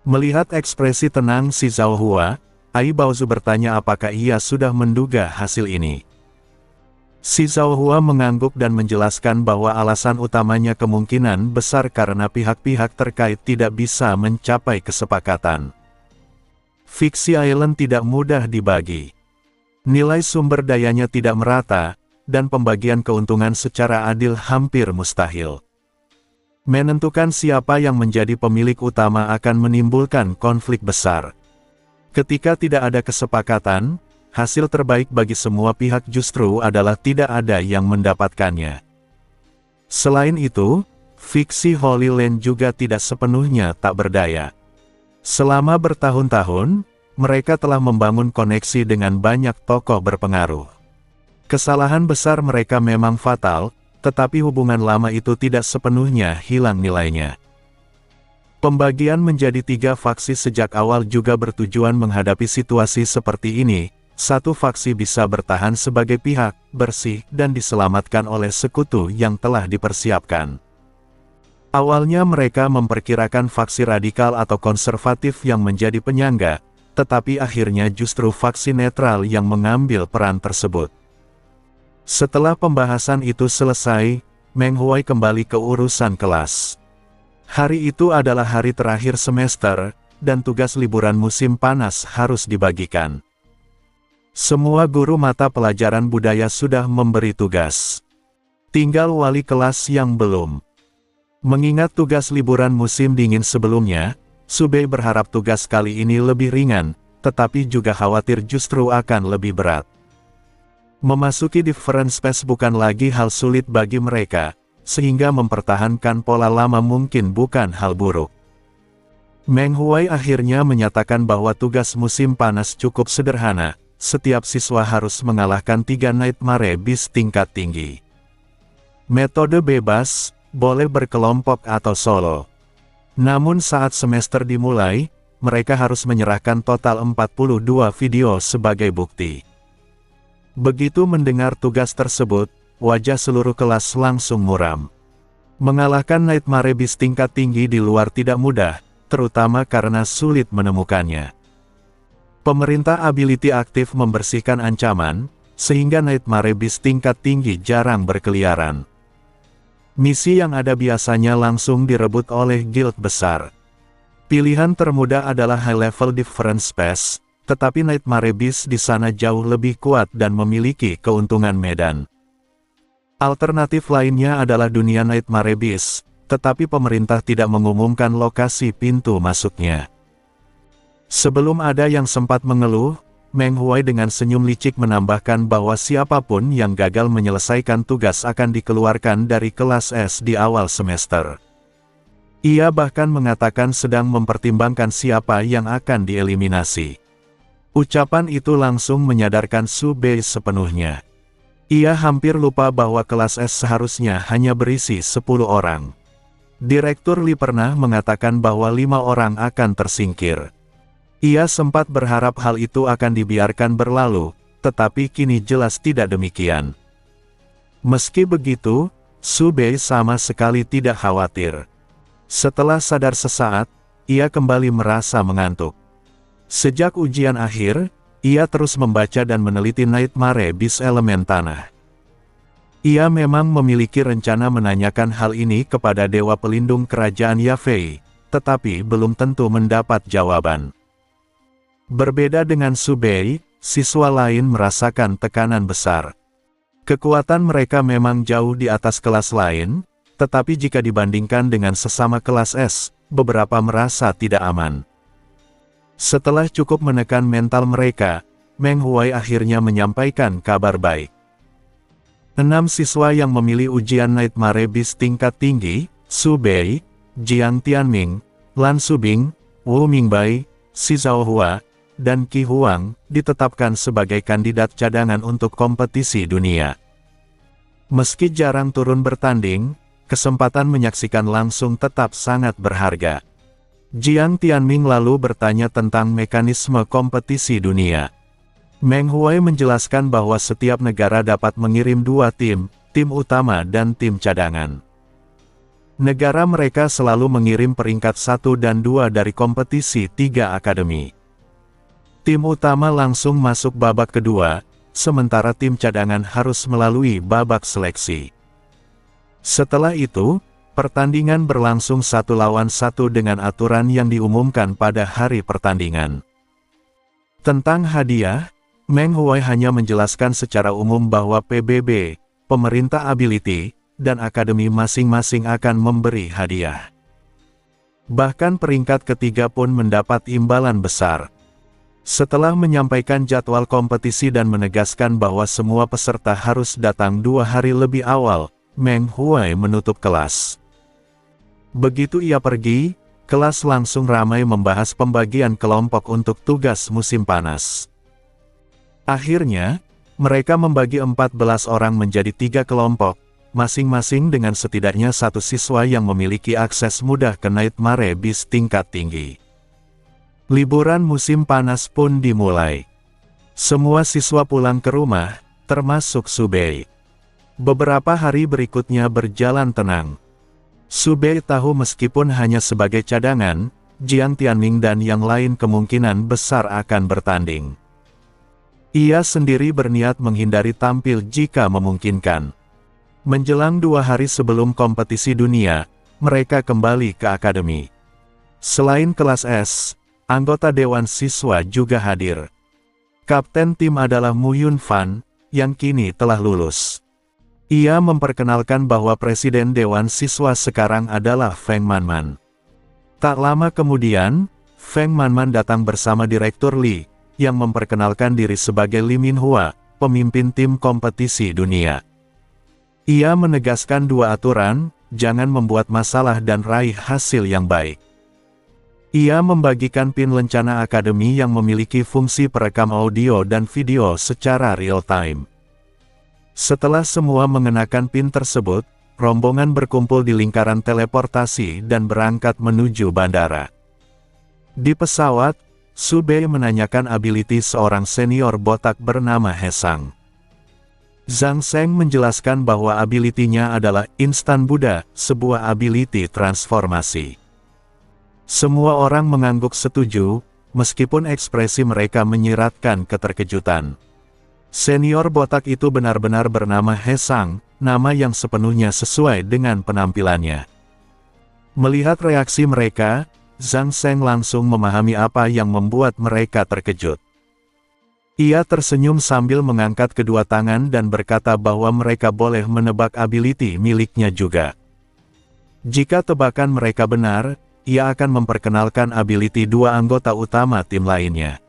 Melihat ekspresi tenang Si Zhaohua, Ai Baozu bertanya apakah ia sudah menduga hasil ini. Si Zhaohua mengangguk dan menjelaskan bahwa alasan utamanya kemungkinan besar karena pihak-pihak terkait tidak bisa mencapai kesepakatan. Fiksi Island tidak mudah dibagi. Nilai sumber dayanya tidak merata, dan pembagian keuntungan secara adil hampir mustahil. Menentukan siapa yang menjadi pemilik utama akan menimbulkan konflik besar. Ketika tidak ada kesepakatan, hasil terbaik bagi semua pihak justru adalah tidak ada yang mendapatkannya. Selain itu, fiksi Holy Land juga tidak sepenuhnya tak berdaya. Selama bertahun-tahun, mereka telah membangun koneksi dengan banyak tokoh berpengaruh. Kesalahan besar mereka memang fatal, tetapi hubungan lama itu tidak sepenuhnya hilang nilainya. Pembagian menjadi 3 faksi sejak awal juga bertujuan menghadapi situasi seperti ini. Satu faksi bisa bertahan sebagai pihak bersih dan diselamatkan oleh sekutu yang telah dipersiapkan. Awalnya mereka memperkirakan faksi radikal atau konservatif yang menjadi penyangga, tetapi akhirnya justru faksi netral yang mengambil peran tersebut. Setelah pembahasan itu selesai, Meng Huai kembali ke urusan kelas. Hari itu adalah hari terakhir semester, dan tugas liburan musim panas harus dibagikan. Semua guru mata pelajaran budaya sudah memberi tugas. Tinggal wali kelas yang belum. Mengingat tugas liburan musim dingin sebelumnya, Subei berharap tugas kali ini lebih ringan, tetapi juga khawatir justru akan lebih berat. Memasuki different space bukan lagi hal sulit bagi mereka, sehingga mempertahankan pola lama mungkin bukan hal buruk. Meng Huai akhirnya menyatakan bahwa tugas musim panas cukup sederhana, setiap siswa harus mengalahkan 3 Nightmare Beast tingkat tinggi. Metode bebas, boleh berkelompok atau solo. Namun saat semester dimulai, mereka harus menyerahkan total 42 video sebagai bukti. Begitu mendengar tugas tersebut, wajah seluruh kelas langsung muram. Mengalahkan Nightmare Beast tingkat tinggi di luar tidak mudah, terutama karena sulit menemukannya. Pemerintah ability aktif membersihkan ancaman, sehingga Nightmare Beast tingkat tinggi jarang berkeliaran. Misi yang ada biasanya langsung direbut oleh guild besar. Pilihan termudah adalah high level different space, tetapi Nightmare Beast di sana jauh lebih kuat dan memiliki keuntungan medan. Alternatif lainnya adalah dunia Nightmare Beast, tetapi pemerintah tidak mengumumkan lokasi pintu masuknya. Sebelum ada yang sempat mengeluh, Meng Huai dengan senyum licik menambahkan bahwa siapapun yang gagal menyelesaikan tugas akan dikeluarkan dari kelas S di awal semester. Ia bahkan mengatakan sedang mempertimbangkan siapa yang akan dieliminasi. Ucapan itu langsung menyadarkan Subei sepenuhnya. Ia hampir lupa bahwa kelas S seharusnya hanya berisi 10 orang. Direktur Li pernah mengatakan bahwa 5 orang akan tersingkir. Ia sempat berharap hal itu akan dibiarkan berlalu, tetapi kini jelas tidak demikian. Meski begitu, Subei sama sekali tidak khawatir. Setelah sadar sesaat, ia kembali merasa mengantuk. Sejak ujian akhir, ia terus membaca dan meneliti Nightmare Beast elemen tanah. Ia memang memiliki rencana menanyakan hal ini kepada Dewa Pelindung Kerajaan Yafei, tetapi belum tentu mendapat jawaban. Berbeda dengan Subei, siswa lain merasakan tekanan besar. Kekuatan mereka memang jauh di atas kelas lain, tetapi jika dibandingkan dengan sesama kelas S, beberapa merasa tidak aman. Setelah cukup menekan mental mereka, Meng Huai akhirnya menyampaikan kabar baik. 6 siswa yang memilih ujian Nightmare Beast tingkat tinggi, Subei, Jiang Tianming, Lan Subing, Wu Mingbai, Si Zhaohua, dan Qi Huang, ditetapkan sebagai kandidat cadangan untuk kompetisi dunia. Meski jarang turun bertanding, kesempatan menyaksikan langsung tetap sangat berharga. Jiang Tianming lalu bertanya tentang mekanisme kompetisi dunia. Meng Huai menjelaskan bahwa setiap negara dapat mengirim 2 tim, tim utama dan tim cadangan. Negara mereka selalu mengirim peringkat 1 dan 2 dari kompetisi 3 akademi. Tim utama langsung masuk babak kedua, sementara tim cadangan harus melalui babak seleksi. Setelah itu, pertandingan berlangsung 1 lawan 1 dengan aturan yang diumumkan pada hari pertandingan. Tentang hadiah, Meng Huai hanya menjelaskan secara umum bahwa PBB, pemerintah ability, dan akademi masing-masing akan memberi hadiah. Bahkan peringkat ketiga pun mendapat imbalan besar. Setelah menyampaikan jadwal kompetisi dan menegaskan bahwa semua peserta harus datang 2 hari lebih awal, Meng Huai menutup kelas. Begitu ia pergi, kelas langsung ramai membahas pembagian kelompok untuk tugas musim panas. Akhirnya, mereka membagi 14 orang menjadi 3 kelompok, masing-masing dengan setidaknya 1 siswa yang memiliki akses mudah ke Nightmare Beast tingkat tinggi. Liburan musim panas pun dimulai. Semua siswa pulang ke rumah, termasuk Subei. Beberapa hari berikutnya berjalan tenang. Subei tahu meskipun hanya sebagai cadangan, Jiang Tianming dan yang lain kemungkinan besar akan bertanding. Ia sendiri berniat menghindari tampil jika memungkinkan. Menjelang 2 hari sebelum kompetisi dunia, mereka kembali ke akademi. Selain kelas S, anggota Dewan Siswa juga hadir. Kapten tim adalah Mu Yun Fan, yang kini telah lulus. Ia memperkenalkan bahwa Presiden Dewan Siswa sekarang adalah Feng Manman. Tak lama kemudian, Feng Manman datang bersama Direktur Li, yang memperkenalkan diri sebagai Li Minhua, pemimpin tim kompetisi dunia. Ia menegaskan dua aturan, jangan membuat masalah dan raih hasil yang baik. Ia membagikan pin lencana akademi yang memiliki fungsi perekam audio dan video secara real-time. Setelah semua mengenakan pin tersebut, rombongan berkumpul di lingkaran teleportasi dan berangkat menuju bandara. Di pesawat, Su Bei menanyakan ability seorang senior botak bernama He Sang. Zhang Sheng menjelaskan bahwa ability-nya adalah Instan Buddha, sebuah ability transformasi. Semua orang mengangguk setuju, meskipun ekspresi mereka menyiratkan keterkejutan. Senior botak itu benar-benar bernama He Sang, nama yang sepenuhnya sesuai dengan penampilannya. Melihat reaksi mereka, Zhang Sheng langsung memahami apa yang membuat mereka terkejut. Ia tersenyum sambil mengangkat kedua tangan dan berkata bahwa mereka boleh menebak ability miliknya juga. Jika tebakan mereka benar, ia akan memperkenalkan ability dua anggota utama tim lainnya.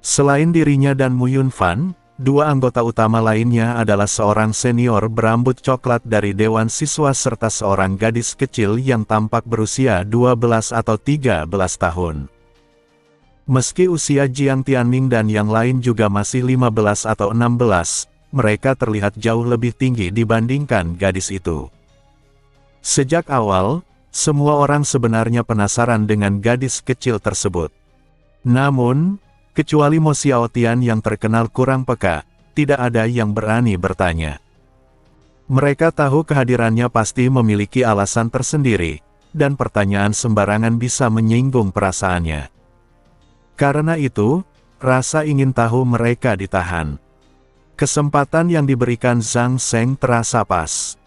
Selain dirinya dan Mu Yunfan, dua anggota utama lainnya adalah seorang senior berambut coklat dari Dewan Siswa serta seorang gadis kecil yang tampak berusia 12 atau 13 tahun. Meski usia Jiang Tianming dan yang lain juga masih 15 atau 16, mereka terlihat jauh lebih tinggi dibandingkan gadis itu. Sejak awal, semua orang sebenarnya penasaran dengan gadis kecil tersebut. Namun, kecuali Mo Xiaotian yang terkenal kurang peka, tidak ada yang berani bertanya. Mereka tahu kehadirannya pasti memiliki alasan tersendiri, dan pertanyaan sembarangan bisa menyinggung perasaannya. Karena itu, rasa ingin tahu mereka ditahan. Kesempatan yang diberikan Zhang Sheng terasa pas.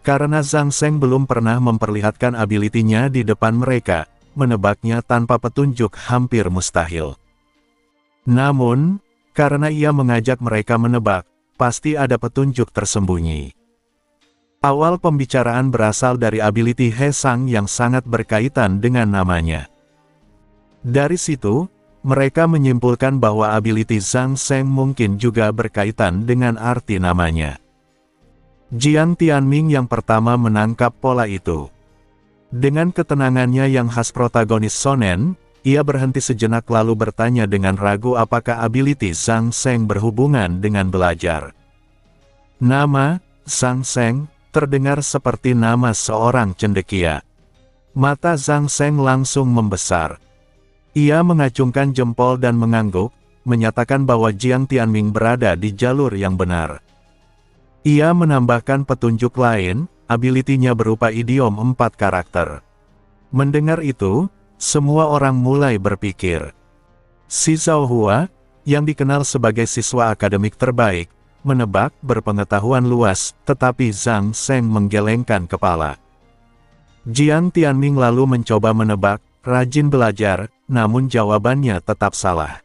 Karena Zhang Sheng belum pernah memperlihatkan ability-nya di depan mereka, menebaknya tanpa petunjuk hampir mustahil. Namun, karena ia mengajak mereka menebak, pasti ada petunjuk tersembunyi. Awal pembicaraan berasal dari ability He Sang yang sangat berkaitan dengan namanya. Dari situ, mereka menyimpulkan bahwa ability Zhang Sheng mungkin juga berkaitan dengan arti namanya. Jiang Tianming yang pertama menangkap pola itu. Dengan ketenangannya yang khas protagonis shonen, ia berhenti sejenak lalu bertanya dengan ragu apakah ability Zhang Sheng berhubungan dengan belajar. Nama, Zhang Sheng, terdengar seperti nama seorang cendekia. Mata Zhang Sheng langsung membesar. Ia mengacungkan jempol dan mengangguk, menyatakan bahwa Jiang Tianming berada di jalur yang benar. Ia menambahkan petunjuk lain, ability-nya berupa idiom 4 karakter. Mendengar itu, semua orang mulai berpikir. Si Zhaohua, yang dikenal sebagai siswa akademik terbaik, menebak berpengetahuan luas, tetapi Zhang Sheng menggelengkan kepala. Jiang Tianming lalu mencoba menebak, rajin belajar, namun jawabannya tetap salah.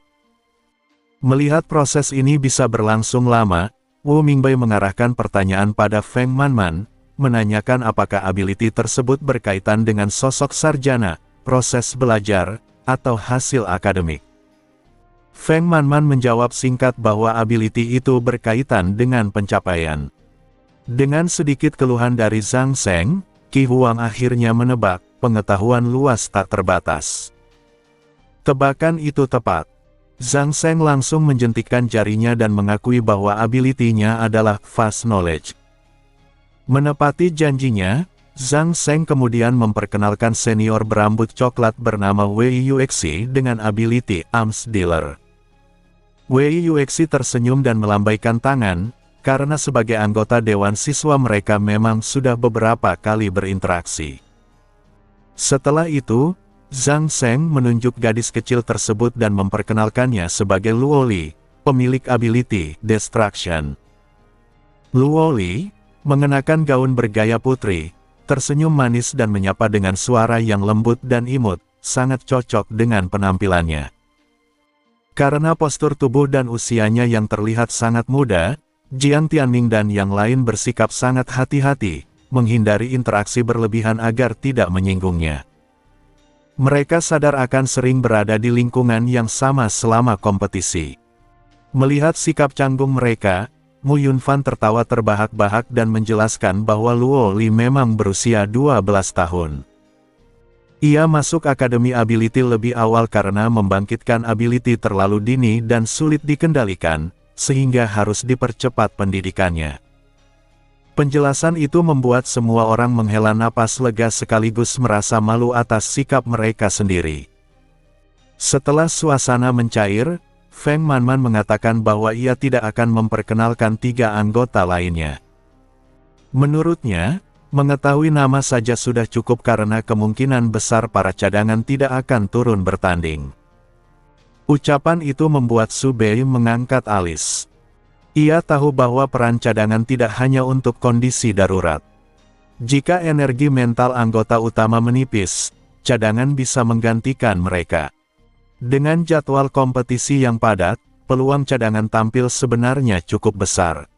Melihat proses ini bisa berlangsung lama, Wu Mingbei mengarahkan pertanyaan pada Feng Manman, menanyakan apakah ability tersebut berkaitan dengan sosok sarjana, proses belajar, atau hasil akademik. Feng Manman menjawab singkat bahwa ability itu berkaitan dengan pencapaian. Dengan sedikit keluhan dari Zhang Sheng, Qi Huang akhirnya menebak, pengetahuan luas tak terbatas. Tebakan itu tepat. Zhang Sheng langsung menjentikkan jarinya dan mengakui bahwa ability-nya adalah fast knowledge. Menepati janjinya, Zhang Sheng kemudian memperkenalkan senior berambut coklat bernama Wei Yuexi dengan ability Arms Dealer. Wei Yuexi tersenyum dan melambaikan tangan, karena sebagai anggota Dewan Siswa mereka memang sudah beberapa kali berinteraksi. Setelah itu, Zhang Sheng menunjuk gadis kecil tersebut dan memperkenalkannya sebagai Luo Li, pemilik ability Destruction. Luo Li, mengenakan gaun bergaya putri, tersenyum manis dan menyapa dengan suara yang lembut dan imut, sangat cocok dengan penampilannya. Karena postur tubuh dan usianya yang terlihat sangat muda, Jiang Tianming dan yang lain bersikap sangat hati-hati, menghindari interaksi berlebihan agar tidak menyinggungnya. Mereka sadar akan sering berada di lingkungan yang sama selama kompetisi. Melihat sikap canggung mereka, Mu Yunfan tertawa terbahak-bahak dan menjelaskan bahwa Luo Li memang berusia 12 tahun. Ia masuk Akademi Ability lebih awal karena membangkitkan ability terlalu dini dan sulit dikendalikan, sehingga harus dipercepat pendidikannya. Penjelasan itu membuat semua orang menghela napas lega sekaligus merasa malu atas sikap mereka sendiri. Setelah suasana mencair, Feng Manman mengatakan bahwa ia tidak akan memperkenalkan 3 anggota lainnya. Menurutnya, mengetahui nama saja sudah cukup karena kemungkinan besar para cadangan tidak akan turun bertanding. Ucapan itu membuat Su Bei mengangkat alis. Ia tahu bahwa peran cadangan tidak hanya untuk kondisi darurat. Jika energi mental anggota utama menipis, cadangan bisa menggantikan mereka. Dengan jadwal kompetisi yang padat, peluang cadangan tampil sebenarnya cukup besar.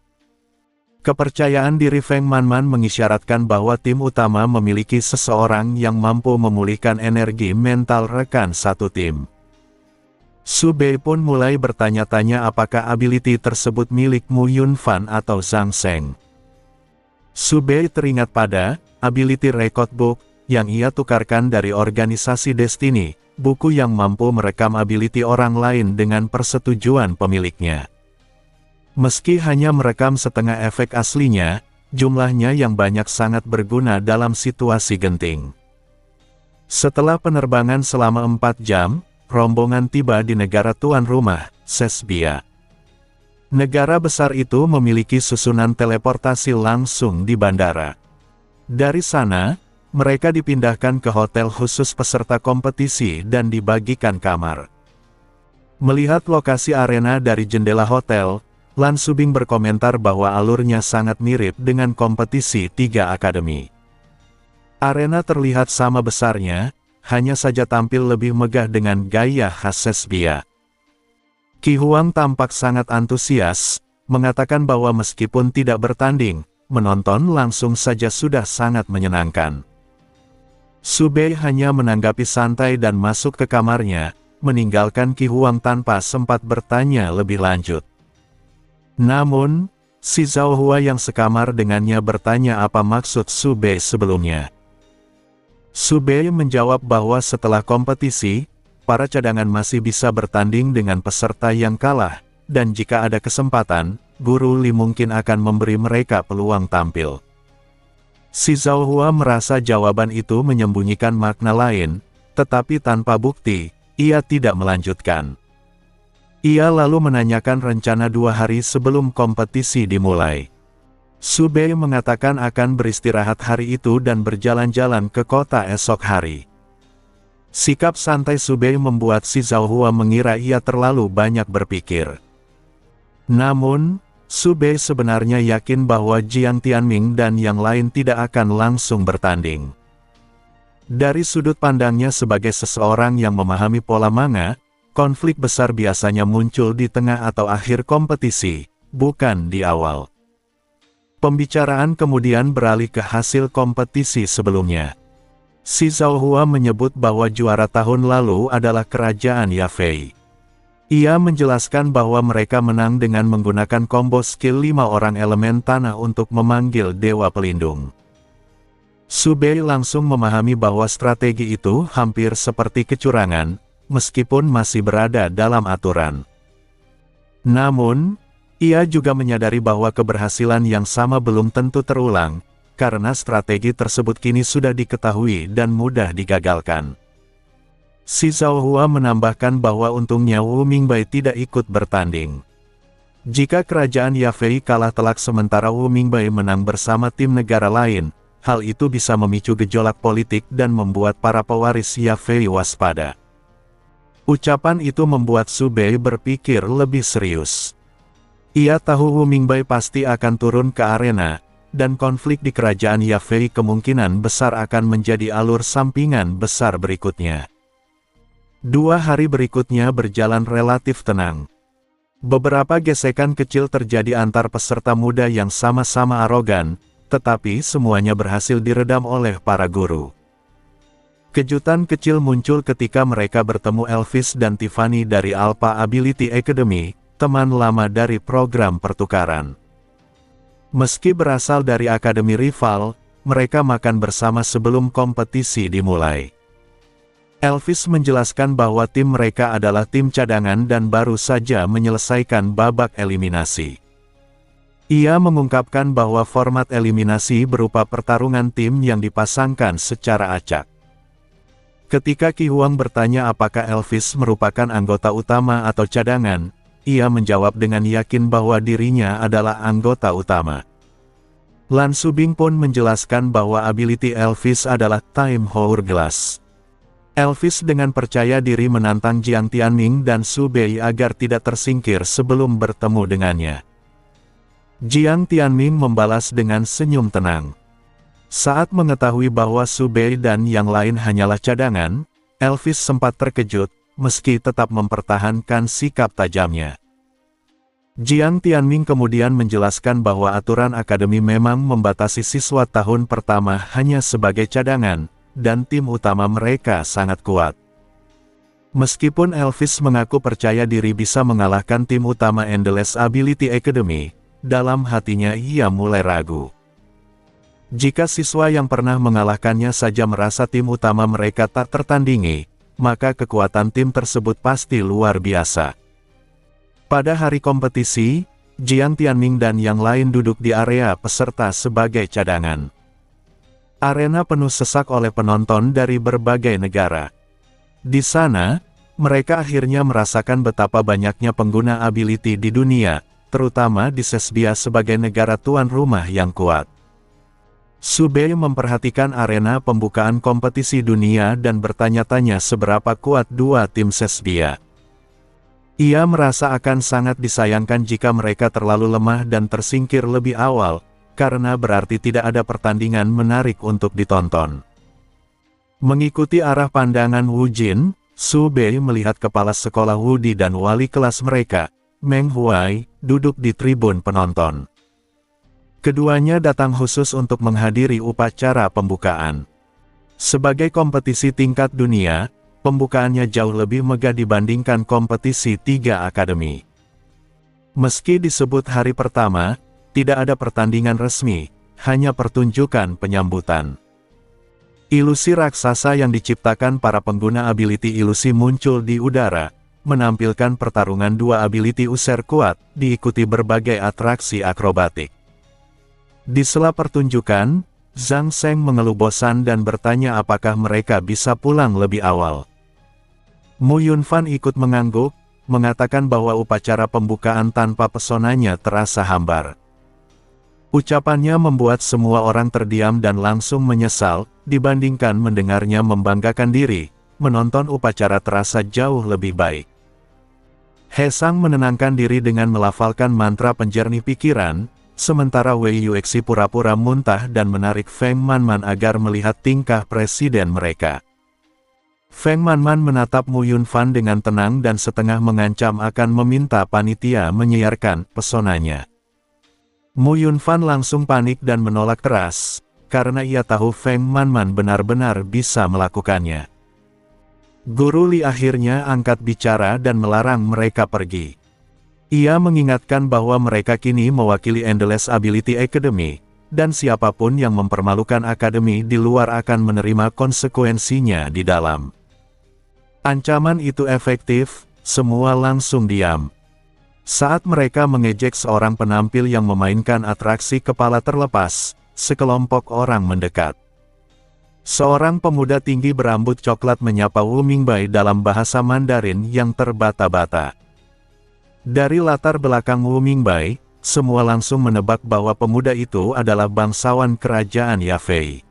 Kepercayaan diri Feng Manman mengisyaratkan bahwa tim utama memiliki seseorang yang mampu memulihkan energi mental rekan satu tim. Su Bei pun mulai bertanya-tanya apakah ability tersebut milik Mu Yunfan atau Zhang Sheng. Su Bei teringat pada ability record book yang ia tukarkan dari organisasi Destiny, buku yang mampu merekam ability orang lain dengan persetujuan pemiliknya. Meski hanya merekam setengah efek aslinya, jumlahnya yang banyak sangat berguna dalam situasi genting. Setelah penerbangan selama 4 jam, rombongan tiba di negara tuan rumah, Sesbia. Negara besar itu memiliki susunan teleportasi langsung di bandara. Dari sana, mereka dipindahkan ke hotel khusus peserta kompetisi dan dibagikan kamar. Melihat lokasi arena dari jendela hotel, Lan Subing berkomentar bahwa alurnya sangat mirip dengan kompetisi 3 akademi. Arena terlihat sama besarnya, hanya saja tampil lebih megah dengan gaya khas Sesbia. Qi Huang tampak sangat antusias, mengatakan bahwa meskipun tidak bertanding, menonton langsung saja sudah sangat menyenangkan. Su Bei hanya menanggapi santai dan masuk ke kamarnya, meninggalkan Qi Huang tanpa sempat bertanya lebih lanjut. Namun, si Zhao Hua yang sekamar dengannya bertanya apa maksud Su Bei sebelumnya. Su Bei menjawab bahwa setelah kompetisi, para cadangan masih bisa bertanding dengan peserta yang kalah, dan jika ada kesempatan, Guru Li mungkin akan memberi mereka peluang tampil. Si Zhao Hua merasa jawaban itu menyembunyikan makna lain, tetapi tanpa bukti, ia tidak melanjutkan. Ia lalu menanyakan rencana 2 hari sebelum kompetisi dimulai. Su Bei mengatakan akan beristirahat hari itu dan berjalan-jalan ke kota esok hari. Sikap santai Su Bei membuat si Zhao Hua mengira ia terlalu banyak berpikir. Namun, Su Bei sebenarnya yakin bahwa Jiang Tianming dan yang lain tidak akan langsung bertanding. Dari sudut pandangnya sebagai seseorang yang memahami pola manga, konflik besar biasanya muncul di tengah atau akhir kompetisi, bukan di awal. Pembicaraan kemudian beralih ke hasil kompetisi sebelumnya. Si Zhao Hua menyebut bahwa juara tahun lalu adalah kerajaan Yafei. Ia menjelaskan bahwa mereka menang dengan menggunakan combo skill 5 orang elemen tanah untuk memanggil dewa pelindung. Su Bei langsung memahami bahwa strategi itu hampir seperti kecurangan, meskipun masih berada dalam aturan. Namun, ia juga menyadari bahwa keberhasilan yang sama belum tentu terulang, karena strategi tersebut kini sudah diketahui dan mudah digagalkan. Si Zhao Hua menambahkan bahwa untungnya Wu Mingbai tidak ikut bertanding. Jika kerajaan Yafei kalah telak sementara Wu Mingbai menang bersama tim negara lain, hal itu bisa memicu gejolak politik dan membuat para pewaris Yafei waspada. Ucapan itu membuat Su Bei berpikir lebih serius. Ia tahu Wu Mingbai pasti akan turun ke arena, dan konflik di kerajaan Yafei kemungkinan besar akan menjadi alur sampingan besar berikutnya. 2 hari berikutnya berjalan relatif tenang. Beberapa gesekan kecil terjadi antar peserta muda yang sama-sama arogan, tetapi semuanya berhasil diredam oleh para guru. Kejutan kecil muncul ketika mereka bertemu Elvis dan Tiffany dari Alpha Ability Academy, teman lama dari program pertukaran. Meski berasal dari akademi rival, mereka makan bersama sebelum kompetisi dimulai. Elvis menjelaskan bahwa tim mereka adalah tim cadangan dan baru saja menyelesaikan babak eliminasi. Ia mengungkapkan bahwa format eliminasi berupa pertarungan tim yang dipasangkan secara acak. Ketika Ki Huang bertanya apakah Elvis merupakan anggota utama atau cadangan, ia menjawab dengan yakin bahwa dirinya adalah anggota utama. Lan Subing pun menjelaskan bahwa ability Elvis adalah Time Hourglass. Elvis dengan percaya diri menantang Jiang Tianming dan Su Bei agar tidak tersingkir sebelum bertemu dengannya. Jiang Tianming membalas dengan senyum tenang. Saat mengetahui bahwa Su Bei dan yang lain hanyalah cadangan, Elvis sempat terkejut, meski tetap mempertahankan sikap tajamnya. Jiang Tianming kemudian menjelaskan bahwa aturan akademi memang membatasi siswa tahun pertama hanya sebagai cadangan, dan tim utama mereka sangat kuat. Meskipun Elvis mengaku percaya diri bisa mengalahkan tim utama Endless Ability Academy, dalam hatinya ia mulai ragu. Jika siswa yang pernah mengalahkannya saja merasa tim utama mereka tak tertandingi, maka kekuatan tim tersebut pasti luar biasa. Pada hari kompetisi, Jiang Tianming dan yang lain duduk di area peserta sebagai cadangan. Arena penuh sesak oleh penonton dari berbagai negara. Di sana, mereka akhirnya merasakan betapa banyaknya pengguna ability di dunia, terutama di Sesbia sebagai negara tuan rumah yang kuat. Su Bei memperhatikan arena pembukaan kompetisi dunia dan bertanya-tanya seberapa kuat dua tim Sesbia. Ia merasa akan sangat disayangkan jika mereka terlalu lemah dan tersingkir lebih awal, karena berarti tidak ada pertandingan menarik untuk ditonton. Mengikuti arah pandangan Wu Jin, Su Bei melihat kepala sekolah Wudi dan wali kelas mereka, Meng Huai, duduk di tribun penonton. Keduanya datang khusus untuk menghadiri upacara pembukaan. Sebagai kompetisi tingkat dunia, pembukaannya jauh lebih megah dibandingkan kompetisi 3 akademi. Meski disebut hari pertama, tidak ada pertandingan resmi, hanya pertunjukan penyambutan. Ilusi raksasa yang diciptakan para pengguna ability ilusi muncul di udara, menampilkan pertarungan dua ability user kuat, diikuti berbagai atraksi akrobatik. Di sela pertunjukan, Zhang Sheng mengeluh bosan dan bertanya apakah mereka bisa pulang lebih awal. Mu Yunfan ikut mengangguk, mengatakan bahwa upacara pembukaan tanpa pesonanya terasa hambar. Ucapannya membuat semua orang terdiam dan langsung menyesal, dibandingkan mendengarnya membanggakan diri, menonton upacara terasa jauh lebih baik. He Sang menenangkan diri dengan melafalkan mantra penjernih pikiran, sementara Wei Yuexi pura-pura muntah dan menarik Feng Manman agar melihat tingkah presiden mereka. Feng Manman menatap Mu Yunfan dengan tenang dan setengah mengancam akan meminta panitia menyiarkan pesonanya. Mu Yunfan langsung panik dan menolak keras, karena ia tahu Feng Manman benar-benar bisa melakukannya. Guru Li akhirnya angkat bicara dan melarang mereka pergi. Ia mengingatkan bahwa mereka kini mewakili Endless Ability Academy, dan siapapun yang mempermalukan akademi di luar akan menerima konsekuensinya di dalam. Ancaman itu efektif, semua langsung diam. Saat mereka mengejek seorang penampil yang memainkan atraksi kepala terlepas, sekelompok orang mendekat. Seorang pemuda tinggi berambut coklat menyapa Wu Mingbai dalam bahasa Mandarin yang terbata-bata. Dari latar belakang Wu Mingbai, semua langsung menebak bahwa pemuda itu adalah bangsawan kerajaan Yafei.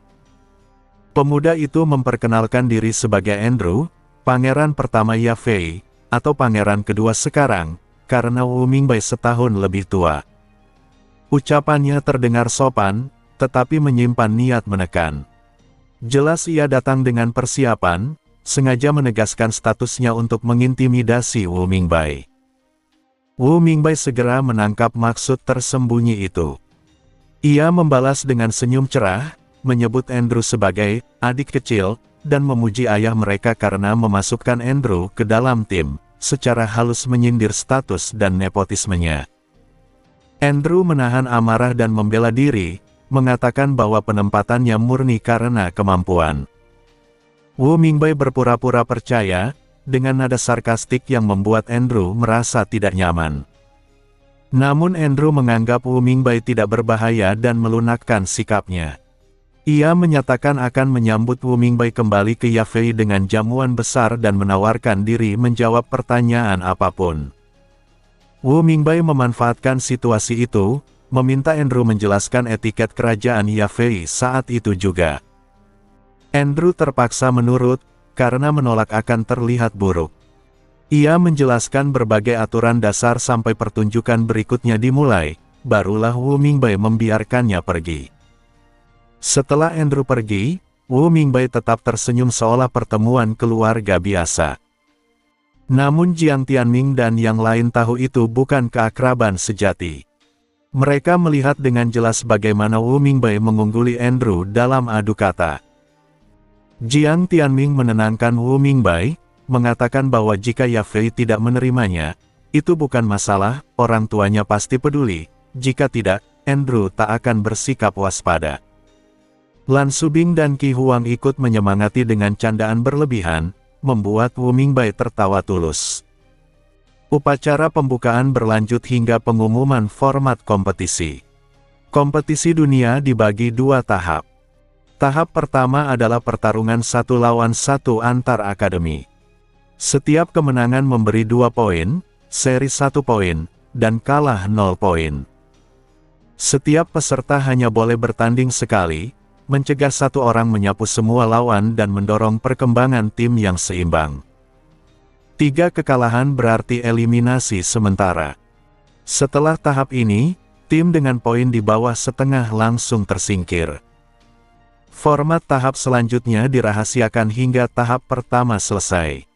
Pemuda itu memperkenalkan diri sebagai Andrew, pangeran pertama Yafei, atau pangeran kedua sekarang, karena Wu Mingbai setahun lebih tua. Ucapannya terdengar sopan, tetapi menyimpan niat menekan. Jelas ia datang dengan persiapan, sengaja menegaskan statusnya untuk mengintimidasi Wu Mingbai. Wu Mingbai segera menangkap maksud tersembunyi itu. Ia membalas dengan senyum cerah, menyebut Andrew sebagai adik kecil, dan memuji ayah mereka karena memasukkan Andrew ke dalam tim, secara halus menyindir status dan nepotismenya. Andrew menahan amarah dan membela diri, mengatakan bahwa penempatannya murni karena kemampuan. Wu Mingbai berpura-pura percaya, dengan nada sarkastik yang membuat Andrew merasa tidak nyaman. Namun Andrew menganggap Wu Mingbai tidak berbahaya dan melunakkan sikapnya. Ia menyatakan akan menyambut Wu Mingbai kembali ke Yafei dengan jamuan besar dan menawarkan diri menjawab pertanyaan apapun. Wu Mingbai memanfaatkan situasi itu, meminta Andrew menjelaskan etiket kerajaan Yafei saat itu juga. Andrew terpaksa menurut, karena menolak akan terlihat buruk. Ia menjelaskan berbagai aturan dasar sampai pertunjukan berikutnya dimulai, barulah Wu Mingbai membiarkannya pergi. Setelah Andrew pergi, Wu Mingbai tetap tersenyum seolah pertemuan keluarga biasa. Namun Jiang Tianming dan yang lain tahu itu bukan keakraban sejati. Mereka melihat dengan jelas bagaimana Wu Mingbai mengungguli Andrew dalam adu kata. Jiang Tianming menenangkan Wu Mingbai, mengatakan bahwa jika Yafei tidak menerimanya, itu bukan masalah, orang tuanya pasti peduli, jika tidak, Andrew tak akan bersikap waspada. Lan Subing dan Qi Huang ikut menyemangati dengan candaan berlebihan, membuat Wu Mingbai tertawa tulus. Upacara pembukaan berlanjut hingga pengumuman format kompetisi. Kompetisi dunia dibagi dua tahap. Tahap pertama adalah pertarungan 1 lawan 1 antar akademi. Setiap kemenangan memberi 2 poin, seri 1 poin, dan kalah 0 poin. Setiap peserta hanya boleh bertanding sekali, mencegah satu orang menyapu semua lawan dan mendorong perkembangan tim yang seimbang. 3 kekalahan berarti eliminasi sementara. Setelah tahap ini, tim dengan poin di bawah setengah langsung tersingkir. Format tahap selanjutnya dirahasiakan hingga tahap pertama selesai.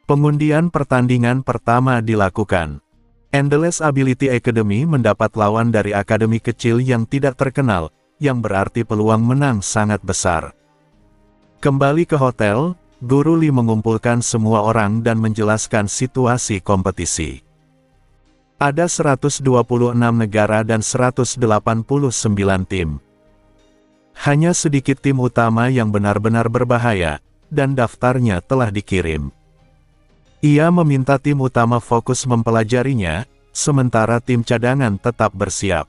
Pengundian pertandingan pertama dilakukan. Endless Ability Academy mendapat lawan dari akademi kecil yang tidak terkenal, yang berarti peluang menang sangat besar. Kembali ke hotel, Guru Li mengumpulkan semua orang dan menjelaskan situasi kompetisi. Ada 126 negara dan 189 tim. Hanya sedikit tim utama yang benar-benar berbahaya, dan daftarnya telah dikirim. Ia meminta tim utama fokus mempelajarinya, sementara tim cadangan tetap bersiap.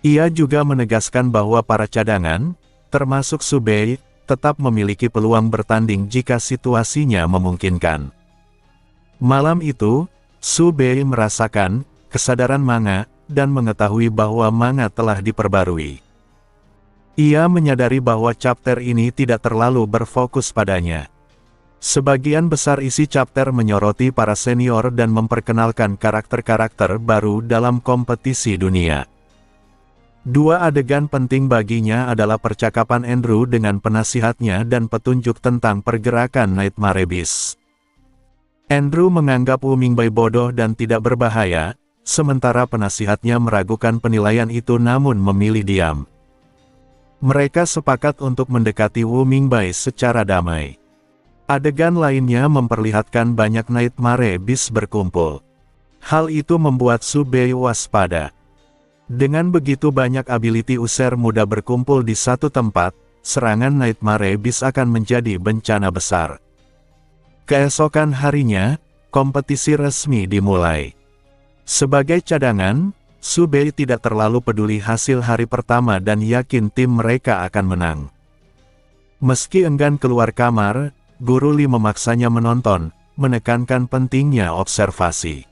Ia juga menegaskan bahwa para cadangan, termasuk Su Bei, tetap memiliki peluang bertanding jika situasinya memungkinkan. Malam itu, Su Bei merasakan kesadaran manga, dan mengetahui bahwa manga telah diperbarui. Ia menyadari bahwa chapter ini tidak terlalu berfokus padanya. Sebagian besar isi chapter menyoroti para senior dan memperkenalkan karakter-karakter baru dalam kompetisi dunia. 2 adegan penting baginya adalah percakapan Andrew dengan penasihatnya dan petunjuk tentang pergerakan Nightmare Beast. Andrew menganggap Wu Mingbai bodoh dan tidak berbahaya, sementara penasihatnya meragukan penilaian itu namun memilih diam. Mereka sepakat untuk mendekati Wu Mingbai secara damai. Adegan lainnya memperlihatkan banyak Nightmare Beast berkumpul. Hal itu membuat Su Bei waspada. Dengan begitu banyak ability user muda berkumpul di satu tempat, serangan Nightmare Beast akan menjadi bencana besar. Keesokan harinya, kompetisi resmi dimulai. Sebagai cadangan, Su Bei tidak terlalu peduli hasil hari pertama dan yakin tim mereka akan menang. Meski enggan keluar kamar, Guru Li memaksanya menonton, menekankan pentingnya observasi.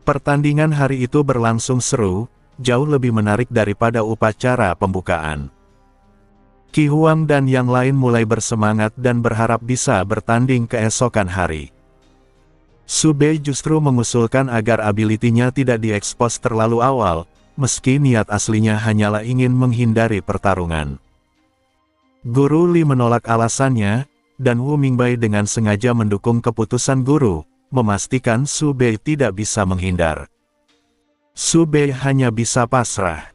Pertandingan hari itu berlangsung seru, jauh lebih menarik daripada upacara pembukaan. Qi Huang dan yang lain mulai bersemangat dan berharap bisa bertanding keesokan hari. Su Bei justru mengusulkan agar ability-nya tidak diekspos terlalu awal, meski niat aslinya hanyalah ingin menghindari pertarungan. Guru Li menolak alasannya, dan Wu Mingbai dengan sengaja mendukung keputusan guru, memastikan Su Bei tidak bisa menghindar. Su Bei hanya bisa pasrah.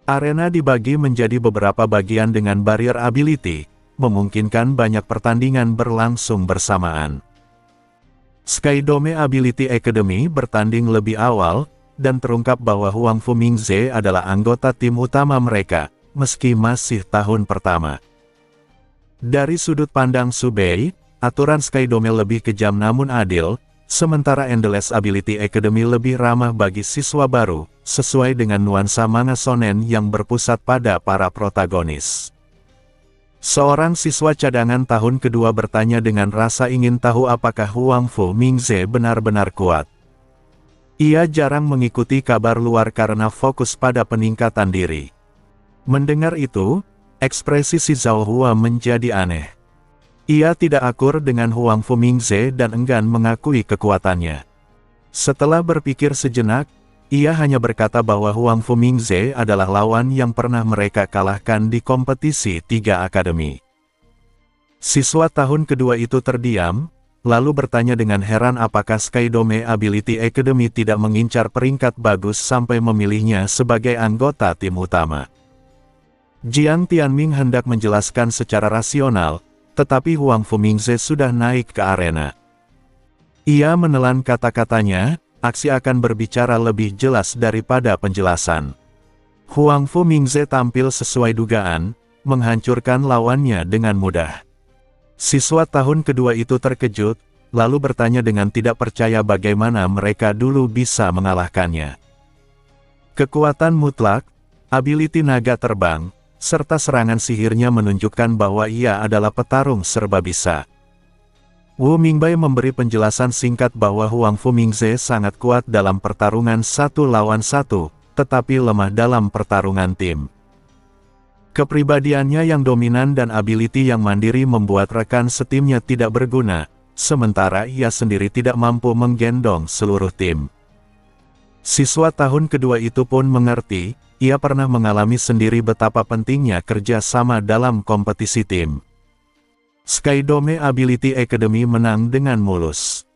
Arena dibagi menjadi beberapa bagian dengan barrier ability, memungkinkan banyak pertandingan berlangsung bersamaan. Skydome Ability Academy bertanding lebih awal, dan terungkap bahwa Huang Fumingze adalah anggota tim utama mereka, meski masih tahun pertama. Dari sudut pandang Su Bei, aturan Skydome lebih kejam namun adil, sementara Endless Ability Academy lebih ramah bagi siswa baru, sesuai dengan nuansa manga shonen yang berpusat pada para protagonis. Seorang siswa cadangan tahun kedua bertanya dengan rasa ingin tahu apakah Huang Fumingze benar-benar kuat. Ia jarang mengikuti kabar luar karena fokus pada peningkatan diri. Mendengar itu, ekspresi si Zhao Hua menjadi aneh. Ia tidak akur dengan Huang Fumingze dan enggan mengakui kekuatannya. Setelah berpikir sejenak, ia hanya berkata bahwa Huang Fumingze adalah lawan yang pernah mereka kalahkan di kompetisi 3 akademi. Siswa tahun kedua itu terdiam, lalu bertanya dengan heran apakah Skydome Ability Academy tidak mengincar peringkat bagus sampai memilihnya sebagai anggota tim utama. Jiang Tianming hendak menjelaskan secara rasional, tetapi Huang Fumingze sudah naik ke arena. Ia menelan kata-katanya, aksi akan berbicara lebih jelas daripada penjelasan. Huang Fumingze tampil sesuai dugaan, menghancurkan lawannya dengan mudah. Siswa tahun kedua itu terkejut, lalu bertanya dengan tidak percaya bagaimana mereka dulu bisa mengalahkannya. Kekuatan mutlak, ability naga terbang, serta serangan sihirnya menunjukkan bahwa ia adalah petarung serba bisa. Wu Mingbai memberi penjelasan singkat bahwa Huang Fumingze sangat kuat dalam pertarungan 1 lawan 1, tetapi lemah dalam pertarungan tim. Kepribadiannya yang dominan dan ability yang mandiri membuat rekan setimnya tidak berguna, sementara ia sendiri tidak mampu menggendong seluruh tim. Siswa tahun kedua itu pun mengerti, ia pernah mengalami sendiri betapa pentingnya kerja sama dalam kompetisi tim. Skydome Ability Academy menang dengan mulus.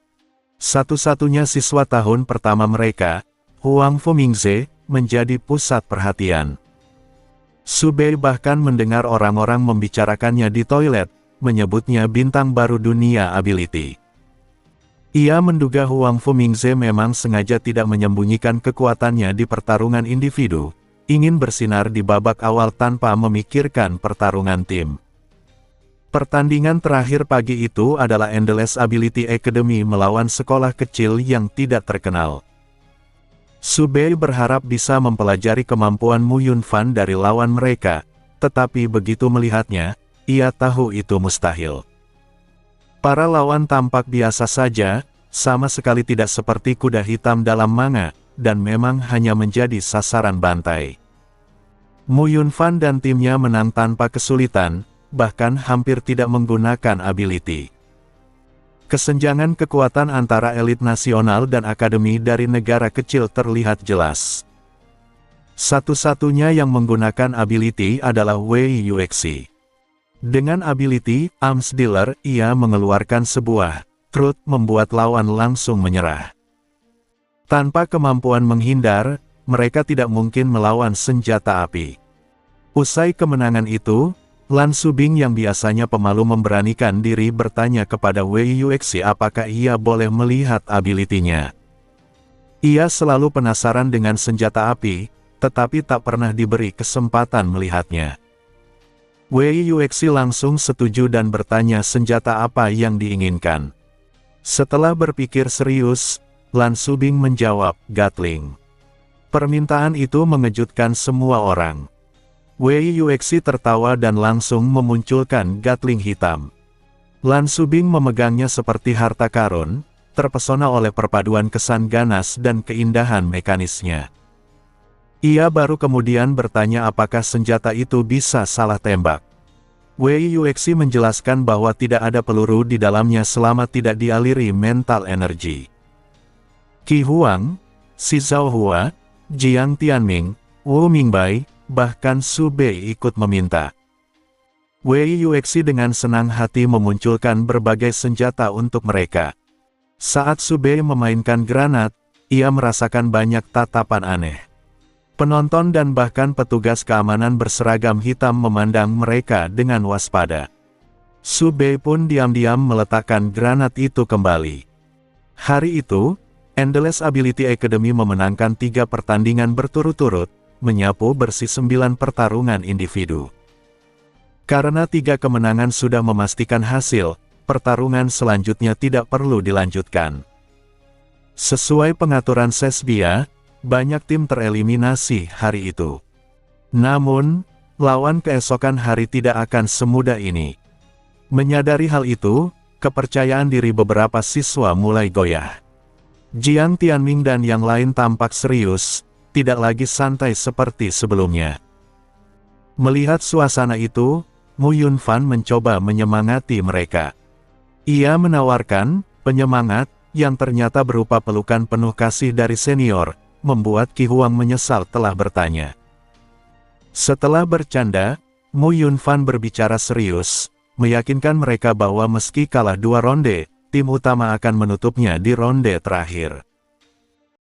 Satu-satunya siswa tahun pertama mereka, Huang Fumingze, menjadi pusat perhatian. Su Bei bahkan mendengar orang-orang membicarakannya di toilet, menyebutnya bintang baru dunia ability. Ia menduga Huang Fumingze memang sengaja tidak menyembunyikan kekuatannya di pertarungan individu, ingin bersinar di babak awal tanpa memikirkan pertarungan tim. Pertandingan terakhir pagi itu adalah Endless Ability Academy melawan sekolah kecil yang tidak terkenal. Su Bei berharap bisa mempelajari kemampuan Mu Yunfan dari lawan mereka, tetapi begitu melihatnya, ia tahu itu mustahil. Para lawan tampak biasa saja, sama sekali tidak seperti kuda hitam dalam manga, dan memang hanya menjadi sasaran bantai. Mu Yunfan dan timnya menang tanpa kesulitan, bahkan hampir tidak menggunakan ability. Kesenjangan kekuatan antara elit nasional dan akademi dari negara kecil terlihat jelas. Satu-satunya yang menggunakan ability adalah Wei Yuexi. Dengan ability, Arms Dealer, ia mengeluarkan sebuah truth membuat lawan langsung menyerah. Tanpa kemampuan menghindar, mereka tidak mungkin melawan senjata api. Usai kemenangan itu, Lan Subing yang biasanya pemalu memberanikan diri bertanya kepada Wei Yuexi apakah ia boleh melihat ability-nya. Ia selalu penasaran dengan senjata api, tetapi tak pernah diberi kesempatan melihatnya. Wei Yuexi langsung setuju dan bertanya senjata apa yang diinginkan. Setelah berpikir serius, Lan Subing menjawab, Gatling. Permintaan itu mengejutkan semua orang. Wei Yuexi tertawa dan langsung memunculkan Gatling hitam. Lan Subing memegangnya seperti harta karun, terpesona oleh perpaduan kesan ganas dan keindahan mekanisnya. Ia baru kemudian bertanya apakah senjata itu bisa salah tembak. Wei Yuexi menjelaskan bahwa tidak ada peluru di dalamnya selama tidak dialiri mental energi. Qi Huang, Si Zhao Hua, Jiang Tianming, Wu Mingbai, bahkan Su Bei ikut meminta. Wei Yuexi dengan senang hati memunculkan berbagai senjata untuk mereka. Saat Subei memainkan granat, ia merasakan banyak tatapan aneh. Penonton dan bahkan petugas keamanan berseragam hitam memandang mereka dengan waspada. Subei pun diam-diam meletakkan granat itu kembali. Hari itu, Endless Ability Academy memenangkan 3 pertandingan berturut-turut, menyapu bersih 9 pertarungan individu. Karena 3 kemenangan sudah memastikan hasil, pertarungan selanjutnya tidak perlu dilanjutkan. Sesuai pengaturan SESBIA, banyak tim tereliminasi hari itu. Namun, lawan keesokan hari tidak akan semudah ini. Menyadari hal itu, kepercayaan diri beberapa siswa mulai goyah. Jiang Tianming dan yang lain tampak serius, tidak lagi santai seperti sebelumnya. Melihat suasana itu, Mu Yunfan mencoba menyemangati mereka. Ia menawarkan penyemangat yang ternyata berupa pelukan penuh kasih dari senior, membuat Qi Huang menyesal telah bertanya. Setelah bercanda, Mu Yunfan berbicara serius, meyakinkan mereka bahwa meski kalah 2 ronde, tim utama akan menutupnya di ronde terakhir.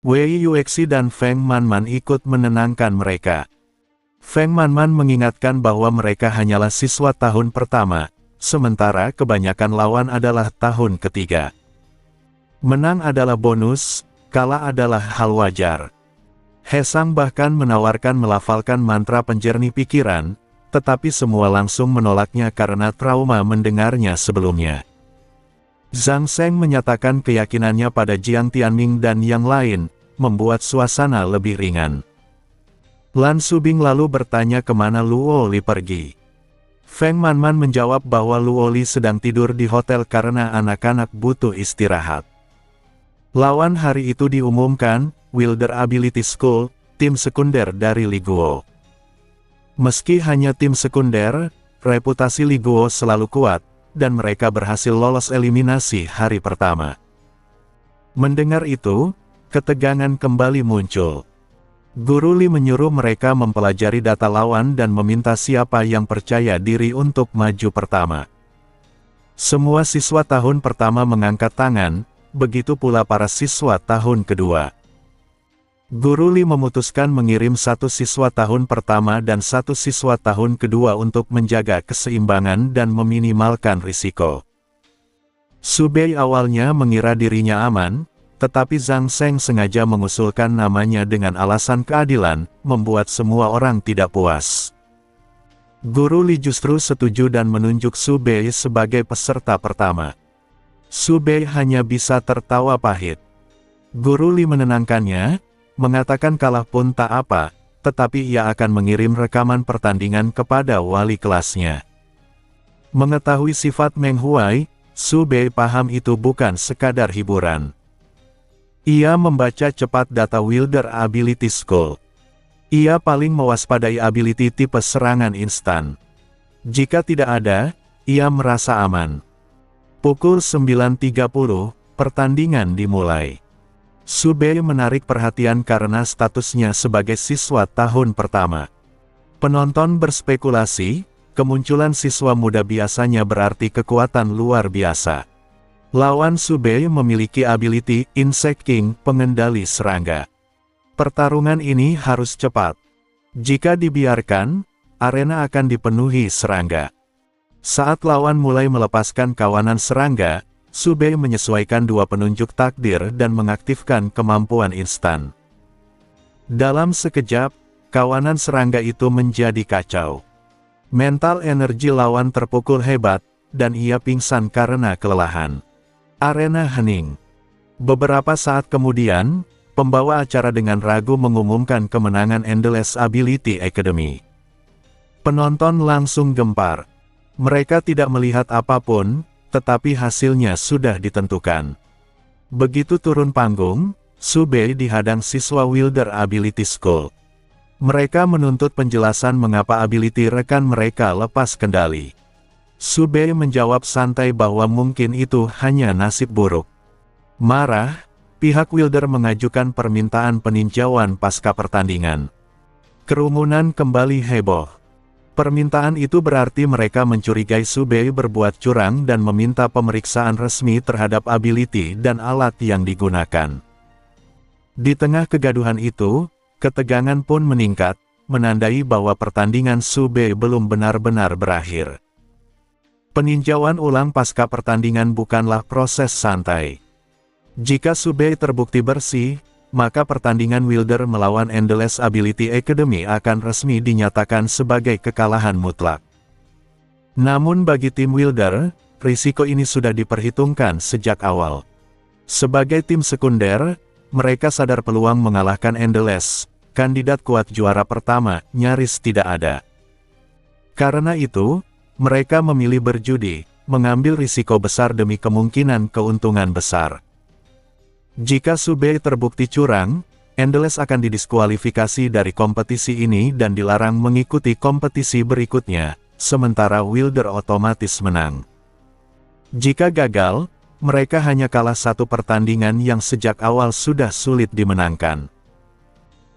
Wei Yuexi dan Feng Manman ikut menenangkan mereka. Feng Manman mengingatkan bahwa mereka hanyalah siswa tahun pertama, sementara kebanyakan lawan adalah tahun ketiga. Menang adalah bonus, kalah adalah hal wajar. Hesang bahkan menawarkan melafalkan mantra penjernih pikiran, tetapi semua langsung menolaknya karena trauma mendengarnya sebelumnya. Zhang Seng menyatakan keyakinannya pada Jiang Tianming dan yang lain, membuat suasana lebih ringan. Lan Subing lalu bertanya kemana Luo Li pergi. Feng Manman menjawab bahwa Luo Li sedang tidur di hotel karena anak-anak butuh istirahat. Lawan hari itu diumumkan, Wilder Ability School, tim sekunder dari Li Guo. Meski hanya tim sekunder, reputasi Li Guo selalu kuat, dan mereka berhasil lolos eliminasi hari pertama. Mendengar itu, ketegangan kembali muncul. Guru Li menyuruh mereka mempelajari data lawan dan meminta siapa yang percaya diri untuk maju pertama. Semua siswa tahun pertama mengangkat tangan, begitu pula para siswa tahun kedua. Guru Li memutuskan mengirim 1 siswa tahun pertama dan 1 siswa tahun kedua untuk menjaga keseimbangan dan meminimalkan risiko. Subei awalnya mengira dirinya aman, tetapi Zhang Seng sengaja mengusulkan namanya dengan alasan keadilan, membuat semua orang tidak puas. Guru Li justru setuju dan menunjuk Subei sebagai peserta pertama. Subei hanya bisa tertawa pahit. Guru Li menenangkannya, mengatakan kalah pun tak apa, tetapi ia akan mengirim rekaman pertandingan kepada wali kelasnya. Mengetahui sifat Meng Huai, Subei paham itu bukan sekadar hiburan. Ia membaca cepat data Wilder Ability School. Ia paling mewaspadai ability tipe serangan instan. Jika tidak ada, ia merasa aman. Pukul 9.30, pertandingan dimulai. Subei menarik perhatian karena statusnya sebagai siswa tahun pertama. Penonton berspekulasi, kemunculan siswa muda biasanya berarti kekuatan luar biasa. Lawan Subei memiliki ability Insect King, pengendali serangga. Pertarungan ini harus cepat. Jika dibiarkan, arena akan dipenuhi serangga. Saat lawan mulai melepaskan kawanan serangga, Subei menyesuaikan 2 penunjuk takdir dan mengaktifkan kemampuan instan. Dalam sekejap, kawanan serangga itu menjadi kacau. Mental energi lawan terpukul hebat, dan ia pingsan karena kelelahan. Arena hening. Beberapa saat kemudian, pembawa acara dengan ragu mengumumkan kemenangan Endless Ability Academy. Penonton langsung gempar. Mereka tidak melihat apapun, tetapi hasilnya sudah ditentukan. Begitu turun panggung, Subei dihadang siswa Wilder Ability School. Mereka menuntut penjelasan mengapa ability rekan mereka lepas kendali. Subei menjawab santai bahwa mungkin itu hanya nasib buruk. Marah, pihak Wilder mengajukan permintaan peninjauan pasca pertandingan. Kerumunan kembali heboh. Permintaan itu berarti mereka mencurigai Subei berbuat curang dan meminta pemeriksaan resmi terhadap ability dan alat yang digunakan. Di tengah kegaduhan itu, ketegangan pun meningkat, menandai bahwa pertandingan Subei belum benar-benar berakhir. Peninjauan ulang pasca pertandingan bukanlah proses santai. Jika Subei terbukti bersih, maka pertandingan Wilder melawan Endless Ability Academy akan resmi dinyatakan sebagai kekalahan mutlak. Namun bagi tim Wilder, risiko ini sudah diperhitungkan sejak awal. Sebagai tim sekunder, mereka sadar peluang mengalahkan Endless, kandidat kuat juara pertama, nyaris tidak ada. Karena itu, mereka memilih berjudi, mengambil risiko besar demi kemungkinan keuntungan besar. Jika Subei terbukti curang, Endless akan didiskualifikasi dari kompetisi ini dan dilarang mengikuti kompetisi berikutnya, sementara Wilder otomatis menang. Jika gagal, mereka hanya kalah satu pertandingan yang sejak awal sudah sulit dimenangkan.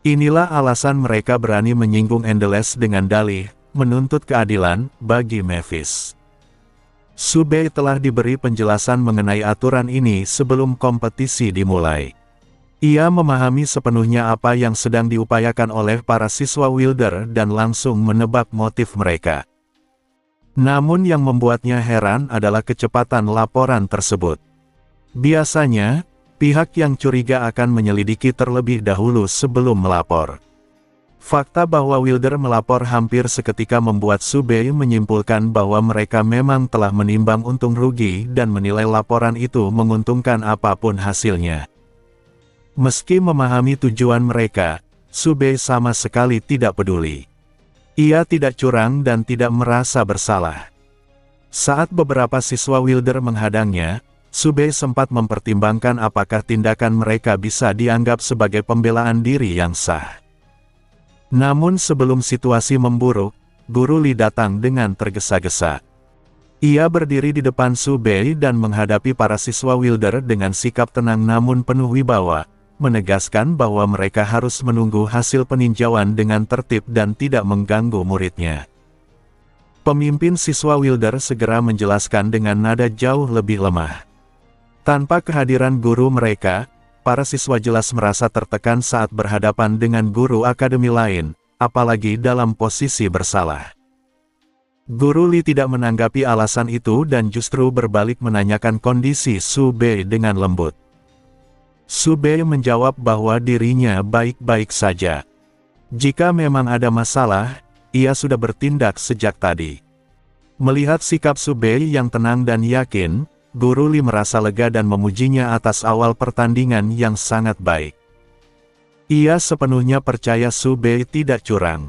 Inilah alasan mereka berani menyinggung Endless dengan dalih, menuntut keadilan, bagi Memphis. Subei telah diberi penjelasan mengenai aturan ini sebelum kompetisi dimulai. Ia memahami sepenuhnya apa yang sedang diupayakan oleh para siswa Wilder dan langsung menebak motif mereka. Namun yang membuatnya heran adalah kecepatan laporan tersebut. Biasanya, pihak yang curiga akan menyelidiki terlebih dahulu sebelum melapor. Fakta bahwa Wilder melapor hampir seketika membuat Subei menyimpulkan bahwa mereka memang telah menimbang untung rugi dan menilai laporan itu menguntungkan apapun hasilnya. Meski memahami tujuan mereka, Subei sama sekali tidak peduli. Ia tidak curang dan tidak merasa bersalah. Saat beberapa siswa Wilder menghadangnya, Subei sempat mempertimbangkan apakah tindakan mereka bisa dianggap sebagai pembelaan diri yang sah. Namun sebelum situasi memburuk, Guru Lee datang dengan tergesa-gesa. Ia berdiri di depan Subei dan menghadapi para siswa Wilder dengan sikap tenang namun penuh wibawa, menegaskan bahwa mereka harus menunggu hasil peninjauan dengan tertib dan tidak mengganggu muridnya. Pemimpin siswa Wilder segera menjelaskan dengan nada jauh lebih lemah. Tanpa kehadiran guru mereka, para siswa jelas merasa tertekan saat berhadapan dengan guru akademi lain, apalagi dalam posisi bersalah. Guru Lee tidak menanggapi alasan itu dan justru berbalik menanyakan kondisi Subei dengan lembut. Subei menjawab bahwa dirinya baik-baik saja. Jika memang ada masalah, ia sudah bertindak sejak tadi. Melihat sikap Subei yang tenang dan yakin, Guru Lee merasa lega dan memujinya atas awal pertandingan yang sangat baik. Ia sepenuhnya percaya Subei tidak curang.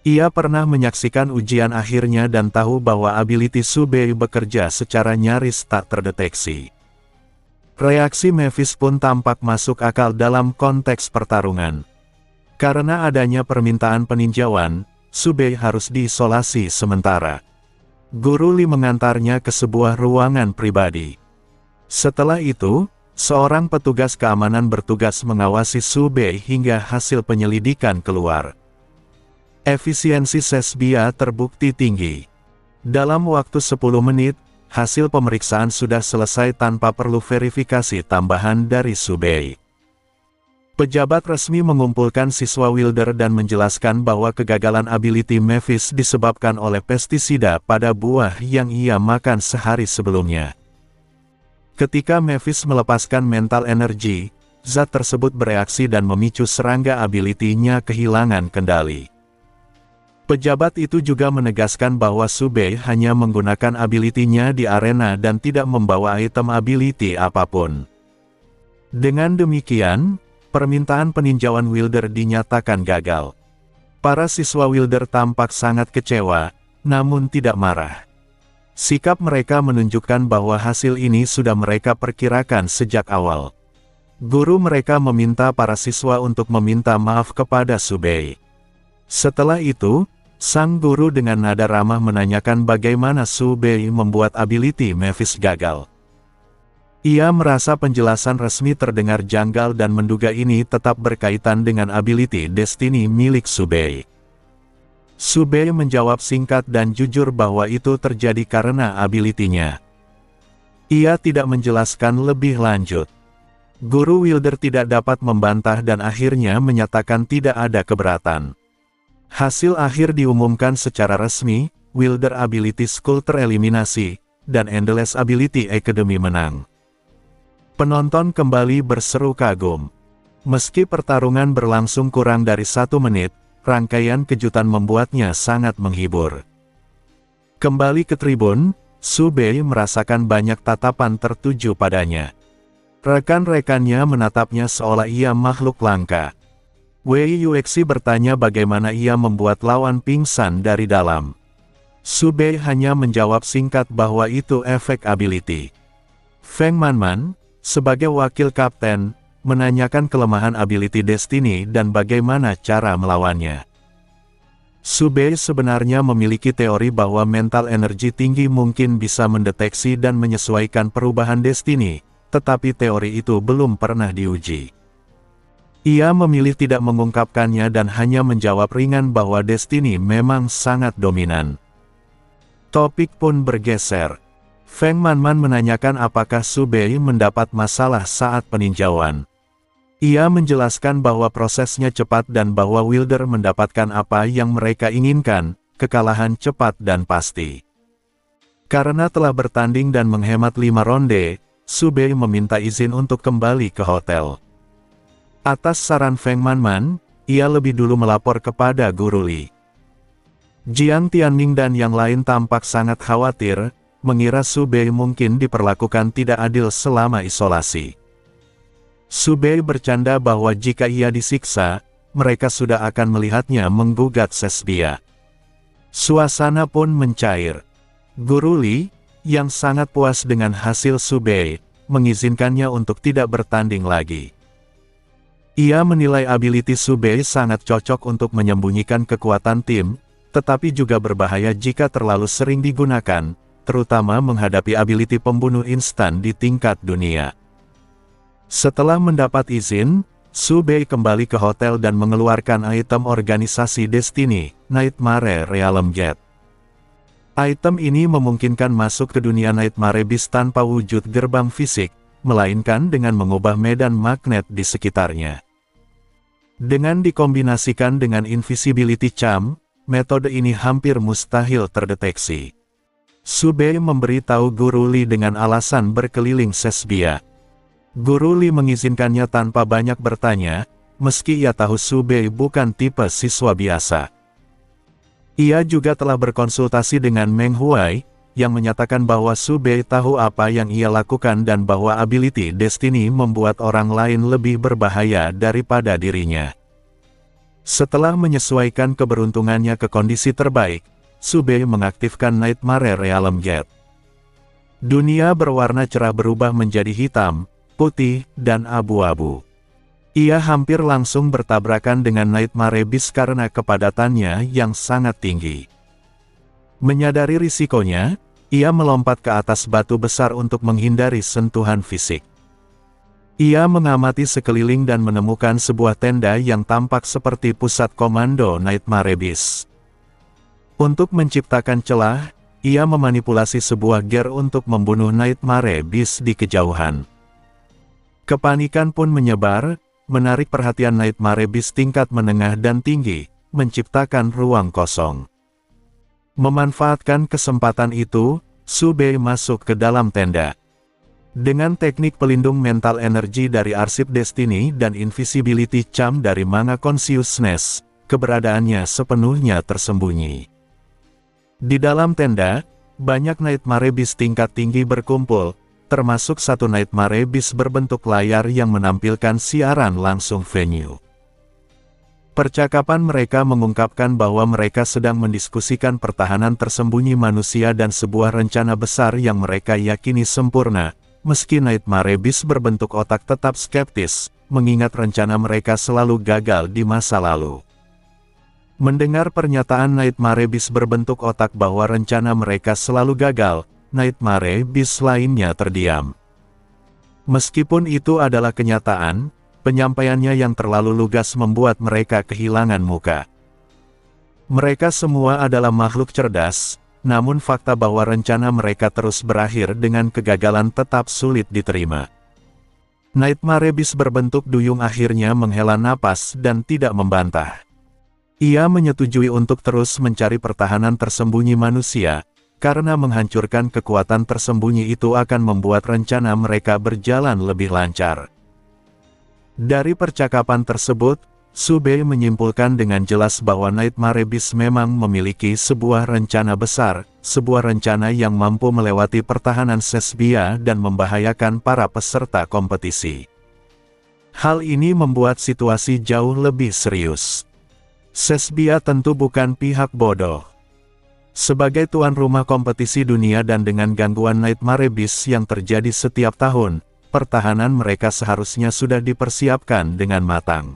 Ia pernah menyaksikan ujian akhirnya dan tahu bahwa ability Subei bekerja secara nyaris tak terdeteksi. Reaksi Memphis pun tampak masuk akal dalam konteks pertarungan. Karena adanya permintaan peninjauan, Subei harus diisolasi sementara. Guru Lee mengantarnya ke sebuah ruangan pribadi. Setelah itu, seorang petugas keamanan bertugas mengawasi Subei hingga hasil penyelidikan keluar. Efisiensi Sesbia terbukti tinggi. Dalam waktu 10 menit, hasil pemeriksaan sudah selesai tanpa perlu verifikasi tambahan dari Subei. Pejabat resmi mengumpulkan siswa Wilder dan menjelaskan bahwa kegagalan ability Memphis disebabkan oleh pestisida pada buah yang ia makan sehari sebelumnya. Ketika Memphis melepaskan mental energi, zat tersebut bereaksi dan memicu serangga ability-nya kehilangan kendali. Pejabat itu juga menegaskan bahwa Subei hanya menggunakan ability-nya di arena dan tidak membawa item ability apapun. Dengan demikian, permintaan peninjauan Wilder dinyatakan gagal. Para siswa Wilder tampak sangat kecewa, namun tidak marah. Sikap mereka menunjukkan bahwa hasil ini sudah mereka perkirakan sejak awal. Guru mereka meminta para siswa untuk meminta maaf kepada Subei. Setelah itu, sang guru dengan nada ramah menanyakan bagaimana Subei membuat ability Memphis gagal. Ia merasa penjelasan resmi terdengar janggal dan menduga ini tetap berkaitan dengan ability Destiny milik Subei. Subei menjawab singkat dan jujur bahwa itu terjadi karena ability-nya. Ia tidak menjelaskan lebih lanjut. Guru Wilder tidak dapat membantah dan akhirnya menyatakan tidak ada keberatan. Hasil akhir diumumkan secara resmi, Wilder Ability School tereliminasi, dan Endless Ability Academy menang. Penonton kembali berseru kagum. Meski pertarungan berlangsung kurang dari 1 menit, rangkaian kejutan membuatnya sangat menghibur. Kembali ke tribun, Subei merasakan banyak tatapan tertuju padanya. Rekan-rekannya menatapnya seolah ia makhluk langka. Wei Yuexi bertanya bagaimana ia membuat lawan pingsan dari dalam. Subei hanya menjawab singkat bahwa itu efek ability. Feng Manman, sebagai wakil kapten, menanyakan kelemahan ability Destiny dan bagaimana cara melawannya. Subei sebenarnya memiliki teori bahwa mental energi tinggi mungkin bisa mendeteksi dan menyesuaikan perubahan Destiny, tetapi teori itu belum pernah diuji. Ia memilih tidak mengungkapkannya dan hanya menjawab ringan bahwa Destiny memang sangat dominan. Topik pun bergeser. Feng Manman menanyakan apakah Subei mendapat masalah saat peninjauan. Ia menjelaskan bahwa prosesnya cepat dan bahwa Wilder mendapatkan apa yang mereka inginkan, kekalahan cepat dan pasti. Karena telah bertanding dan menghemat 5 ronde, Subei meminta izin untuk kembali ke hotel. Atas saran Feng Manman, ia lebih dulu melapor kepada Guru Li. Jiang Tianming dan yang lain tampak sangat khawatir, mengira Subei mungkin diperlakukan tidak adil selama isolasi. Subei bercanda bahwa jika ia disiksa, mereka sudah akan melihatnya menggugat Sesbia. Suasana pun mencair. Guru Li, yang sangat puas dengan hasil Subei, mengizinkannya untuk tidak bertanding lagi. Ia menilai ability Subei sangat cocok untuk menyembunyikan kekuatan tim, tetapi juga berbahaya jika terlalu sering digunakan, terutama menghadapi ability pembunuh instan di tingkat dunia. Setelah mendapat izin, Subei kembali ke hotel dan mengeluarkan item organisasi Destiny, Nightmare Realm Gate. Item ini memungkinkan masuk ke dunia Nightmare Beast tanpa wujud gerbang fisik, melainkan dengan mengubah medan magnet di sekitarnya. Dengan dikombinasikan dengan Invisibility Charm, metode ini hampir mustahil terdeteksi. Subei memberitahu Guru Li dengan alasan berkeliling Sesbia. Guru Li mengizinkannya tanpa banyak bertanya, meski ia tahu Subei bukan tipe siswa biasa. Ia juga telah berkonsultasi dengan Meng Huai, yang menyatakan bahwa Subei tahu apa yang ia lakukan dan bahwa ability Destiny membuat orang lain lebih berbahaya daripada dirinya. Setelah menyesuaikan keberuntungannya ke kondisi terbaik, Subei mengaktifkan Nightmare Realm Gate. Dunia berwarna cerah berubah menjadi hitam, putih, dan abu-abu. Ia hampir langsung bertabrakan dengan Nightmare Beast karena kepadatannya yang sangat tinggi. Menyadari risikonya, ia melompat ke atas batu besar untuk menghindari sentuhan fisik. Ia mengamati sekeliling dan menemukan sebuah tenda yang tampak seperti pusat komando Nightmare Beast. Untuk menciptakan celah, ia memanipulasi sebuah gear untuk membunuh Nightmare Beast di kejauhan. Kepanikan pun menyebar, menarik perhatian Nightmare Beast tingkat menengah dan tinggi, menciptakan ruang kosong. Memanfaatkan kesempatan itu, Subei masuk ke dalam tenda. Dengan teknik pelindung mental energi dari arsip Destiny dan Invisibility Charm dari Manga Consciousness, keberadaannya sepenuhnya tersembunyi. Di dalam tenda, banyak Nightmare Beast tingkat tinggi berkumpul, termasuk satu Nightmare Beast berbentuk layar yang menampilkan siaran langsung venue. Percakapan mereka mengungkapkan bahwa mereka sedang mendiskusikan pertahanan tersembunyi manusia dan sebuah rencana besar yang mereka yakini sempurna. Meski Nightmare Beast berbentuk otak tetap skeptis, mengingat rencana mereka selalu gagal di masa lalu. Mendengar pernyataan Nightmare Beast berbentuk otak bahwa rencana mereka selalu gagal, Nightmare Beast lainnya terdiam. Meskipun itu adalah kenyataan, penyampaiannya yang terlalu lugas membuat mereka kehilangan muka. Mereka semua adalah makhluk cerdas, namun fakta bahwa rencana mereka terus berakhir dengan kegagalan tetap sulit diterima. Nightmare Beast berbentuk duyung akhirnya menghela napas dan tidak membantah. Ia menyetujui untuk terus mencari pertahanan tersembunyi manusia, karena menghancurkan kekuatan tersembunyi itu akan membuat rencana mereka berjalan lebih lancar. Dari percakapan tersebut, Subei menyimpulkan dengan jelas bahwa Nightmare Beast memang memiliki sebuah rencana besar, sebuah rencana yang mampu melewati pertahanan Sesbia dan membahayakan para peserta kompetisi. Hal ini membuat situasi jauh lebih serius. Sesbia tentu bukan pihak bodoh. Sebagai tuan rumah kompetisi dunia dan dengan gangguan Nightmare Beast yang terjadi setiap tahun, pertahanan mereka seharusnya sudah dipersiapkan dengan matang.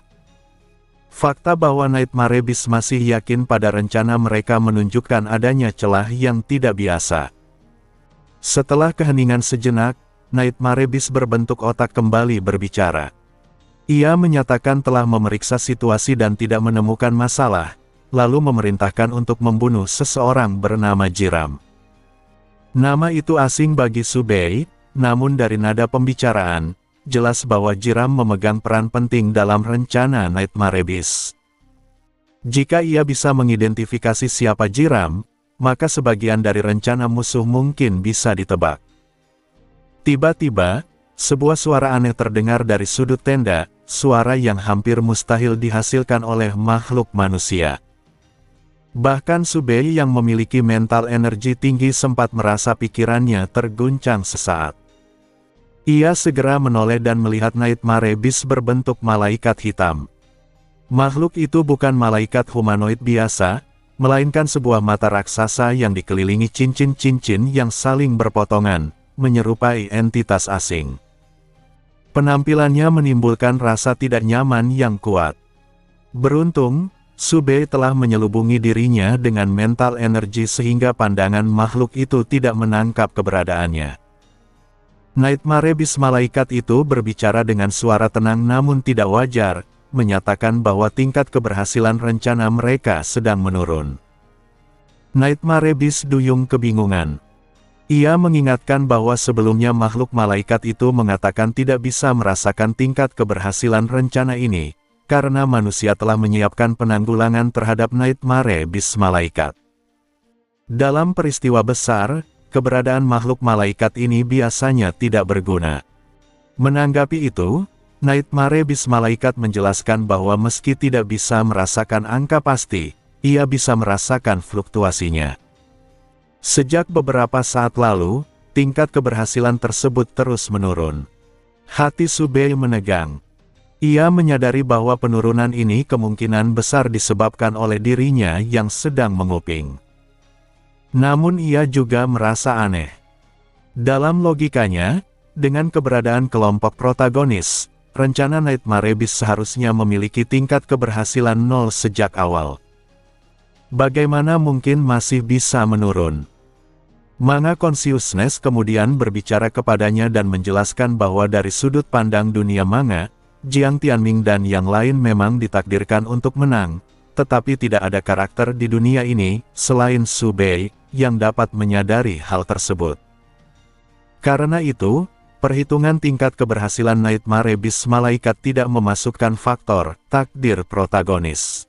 Fakta bahwa Nightmare Beast masih yakin pada rencana mereka menunjukkan adanya celah yang tidak biasa. Setelah keheningan sejenak, Nightmare Beast berbentuk otak kembali berbicara. Ia menyatakan telah memeriksa situasi dan tidak menemukan masalah, lalu memerintahkan untuk membunuh seseorang bernama Jiram. Nama itu asing bagi Subei, namun dari nada pembicaraan, jelas bahwa Jiram memegang peran penting dalam rencana Nightmare Beast. Jika ia bisa mengidentifikasi siapa Jiram, maka sebagian dari rencana musuh mungkin bisa ditebak. Tiba-tiba, sebuah suara aneh terdengar dari sudut tenda, suara yang hampir mustahil dihasilkan oleh makhluk manusia. Bahkan Subei yang memiliki mental energi tinggi sempat merasa pikirannya terguncang sesaat. Ia segera menoleh dan melihat Nightmare Beast berbentuk malaikat hitam. Makhluk itu bukan malaikat humanoid biasa, melainkan sebuah mata raksasa yang dikelilingi cincin-cincin yang saling berpotongan, menyerupai entitas asing. Penampilannya menimbulkan rasa tidak nyaman yang kuat. Beruntung, Subei telah menyelubungi dirinya dengan mental energi sehingga pandangan makhluk itu tidak menangkap keberadaannya. Nightmare Beast malaikat itu berbicara dengan suara tenang namun tidak wajar, menyatakan bahwa tingkat keberhasilan rencana mereka sedang menurun. Nightmare Beast duyung kebingungan. Ia mengingatkan bahwa sebelumnya makhluk malaikat itu mengatakan tidak bisa merasakan tingkat keberhasilan rencana ini, karena manusia telah menyiapkan penanggulangan terhadap Nightmare Beast malaikat. Dalam peristiwa besar, keberadaan makhluk malaikat ini biasanya tidak berguna. Menanggapi itu, Nightmare Beast malaikat menjelaskan bahwa meski tidak bisa merasakan angka pasti, ia bisa merasakan fluktuasinya. Sejak beberapa saat lalu, tingkat keberhasilan tersebut terus menurun. Hati Subei menegang. Ia menyadari bahwa penurunan ini kemungkinan besar disebabkan oleh dirinya yang sedang menguping. Namun ia juga merasa aneh. Dalam logikanya, dengan keberadaan kelompok protagonis, rencana Nightmare Beast seharusnya memiliki tingkat keberhasilan 0 sejak awal. Bagaimana mungkin masih bisa menurun? Manga Consciousness kemudian berbicara kepadanya dan menjelaskan bahwa dari sudut pandang dunia manga, Jiang Tianming dan yang lain memang ditakdirkan untuk menang, tetapi tidak ada karakter di dunia ini, selain Subei, yang dapat menyadari hal tersebut. Karena itu, perhitungan tingkat keberhasilan Nightmare Beast malaikat tidak memasukkan faktor takdir protagonis.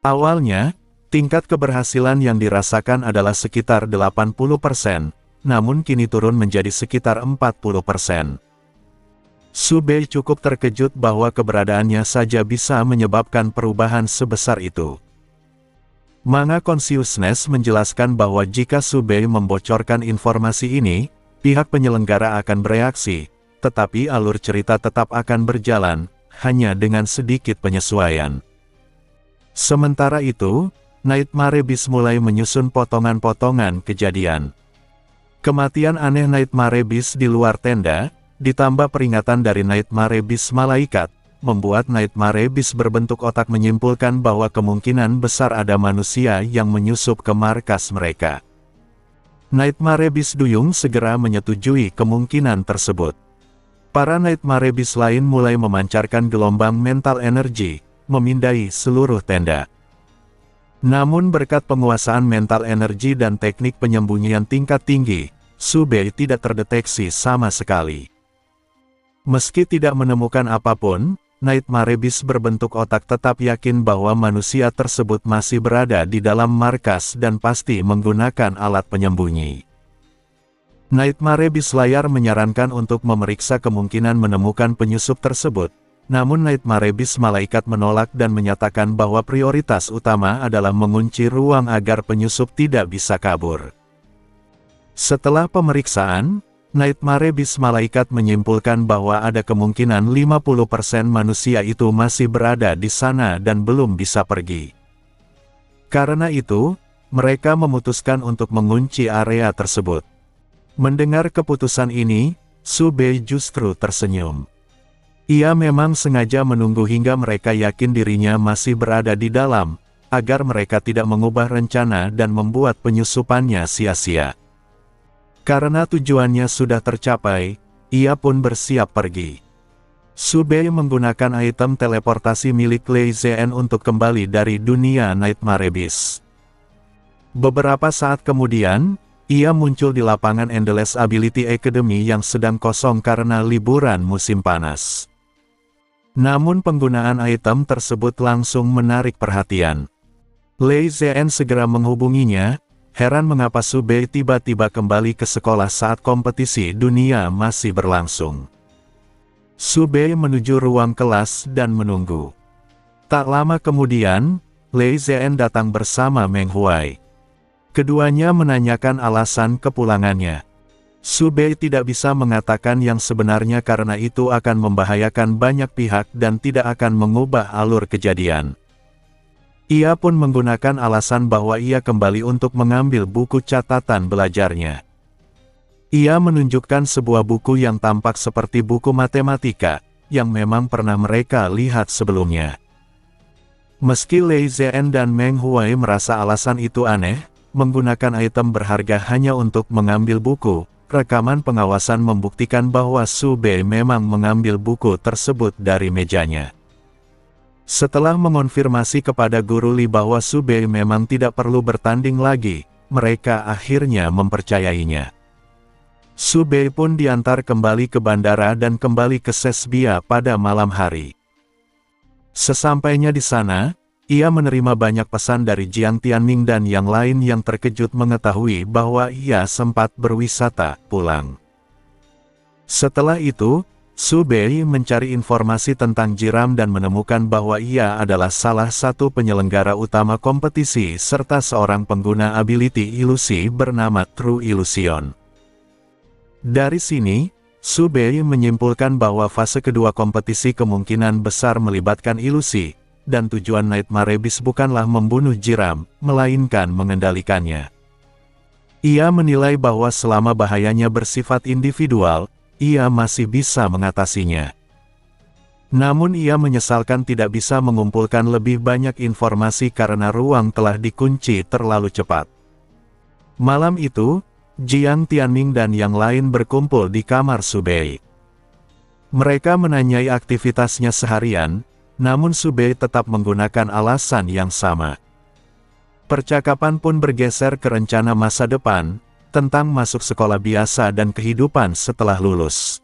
Awalnya, tingkat keberhasilan yang dirasakan adalah sekitar 80%, namun kini turun menjadi sekitar 40%. Subei cukup terkejut bahwa keberadaannya saja bisa menyebabkan perubahan sebesar itu. Manga Consciousness menjelaskan bahwa jika Subei membocorkan informasi ini, pihak penyelenggara akan bereaksi, tetapi alur cerita tetap akan berjalan, hanya dengan sedikit penyesuaian. Sementara itu, Nightmare Beast mulai menyusun potongan-potongan kejadian. Kematian aneh Nightmare Beast di luar tenda, ditambah peringatan dari Nightmare Beast malaikat, membuat Nightmare Beast berbentuk otak menyimpulkan bahwa kemungkinan besar ada manusia yang menyusup ke markas mereka. Nightmare Beast duyung segera menyetujui kemungkinan tersebut. Para Nightmare Beast lain mulai memancarkan gelombang mental energi, memindai seluruh tenda. Namun berkat penguasaan mental energi dan teknik penyembunyian tingkat tinggi, Su Bei tidak terdeteksi sama sekali. Meski tidak menemukan apapun, Nightmare Beast berbentuk otak tetap yakin bahwa manusia tersebut masih berada di dalam markas dan pasti menggunakan alat penyembunyi. Nightmare Beast layar menyarankan untuk memeriksa kemungkinan menemukan penyusup tersebut, namun Nightmare Beast malaikat menolak dan menyatakan bahwa prioritas utama adalah mengunci ruang agar penyusup tidak bisa kabur. Setelah pemeriksaan, Nightmare Beast malaikat menyimpulkan bahwa ada kemungkinan 50% manusia itu masih berada di sana dan belum bisa pergi. Karena itu, mereka memutuskan untuk mengunci area tersebut. Mendengar keputusan ini, Su Bei justru tersenyum. Ia memang sengaja menunggu hingga mereka yakin dirinya masih berada di dalam, agar mereka tidak mengubah rencana dan membuat penyusupannya sia-sia. Karena tujuannya sudah tercapai, ia pun bersiap pergi. Su Bei menggunakan item teleportasi milik Lei Zhen untuk kembali dari dunia Nightmare Beast. Beberapa saat kemudian, ia muncul di lapangan Endless Ability Academy yang sedang kosong karena liburan musim panas. Namun penggunaan item tersebut langsung menarik perhatian. Lei Zhen segera menghubunginya, heran mengapa Su Bei tiba-tiba kembali ke sekolah saat kompetisi dunia masih berlangsung. Su Bei menuju ruang kelas dan menunggu. Tak lama kemudian, Lei Zhen datang bersama Meng Huai. Keduanya menanyakan alasan kepulangannya. Su Bei tidak bisa mengatakan yang sebenarnya karena itu akan membahayakan banyak pihak dan tidak akan mengubah alur kejadian. Ia pun menggunakan alasan bahwa ia kembali untuk mengambil buku catatan belajarnya. Ia menunjukkan sebuah buku yang tampak seperti buku matematika, yang memang pernah mereka lihat sebelumnya. Meski Lei Zhen dan Meng Huai merasa alasan itu aneh, menggunakan item berharga hanya untuk mengambil buku, rekaman pengawasan membuktikan bahwa Su Bei memang mengambil buku tersebut dari mejanya. Setelah mengonfirmasi kepada Guru Li bahwa Su Bei memang tidak perlu bertanding lagi, mereka akhirnya mempercayainya. Su Bei pun diantar kembali ke bandara dan kembali ke Sesbia pada malam hari. Sesampainya di sana, ia menerima banyak pesan dari Jiang Tianming dan yang lain yang terkejut mengetahui bahwa ia sempat berwisata pulang. Setelah itu, Su Bei mencari informasi tentang Jiram dan menemukan bahwa ia adalah salah satu penyelenggara utama kompetisi serta seorang pengguna ability ilusi bernama True Illusion. Dari sini, Su Bei menyimpulkan bahwa fase kedua kompetisi kemungkinan besar melibatkan ilusi, dan tujuan Nightmare Beast bukanlah membunuh Jiram, melainkan mengendalikannya. Ia menilai bahwa selama bahayanya bersifat individual, ia masih bisa mengatasinya. Namun ia menyesalkan tidak bisa mengumpulkan lebih banyak informasi karena ruang telah dikunci terlalu cepat. Malam itu, Jiang Tianming dan yang lain berkumpul di kamar Su Bei. Mereka menanyai aktivitasnya seharian, namun Su Bei tetap menggunakan alasan yang sama. Percakapan pun bergeser ke rencana masa depan, tentang masuk sekolah biasa dan kehidupan setelah lulus.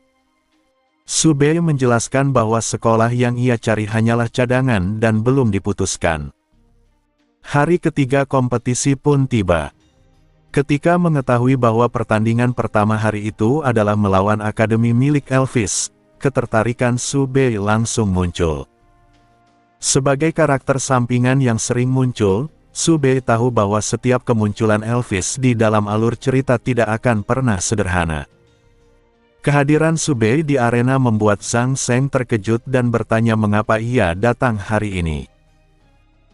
Su Bei menjelaskan bahwa sekolah yang ia cari hanyalah cadangan dan belum diputuskan. Hari ketiga kompetisi pun tiba. Ketika mengetahui bahwa pertandingan pertama hari itu adalah melawan akademi milik Elvis, ketertarikan Su Bei langsung muncul. Sebagai karakter sampingan yang sering muncul, Su Bei tahu bahwa setiap kemunculan Elvis di dalam alur cerita tidak akan pernah sederhana. Kehadiran Su Bei di arena membuat Zhang Sheng terkejut dan bertanya mengapa ia datang hari ini.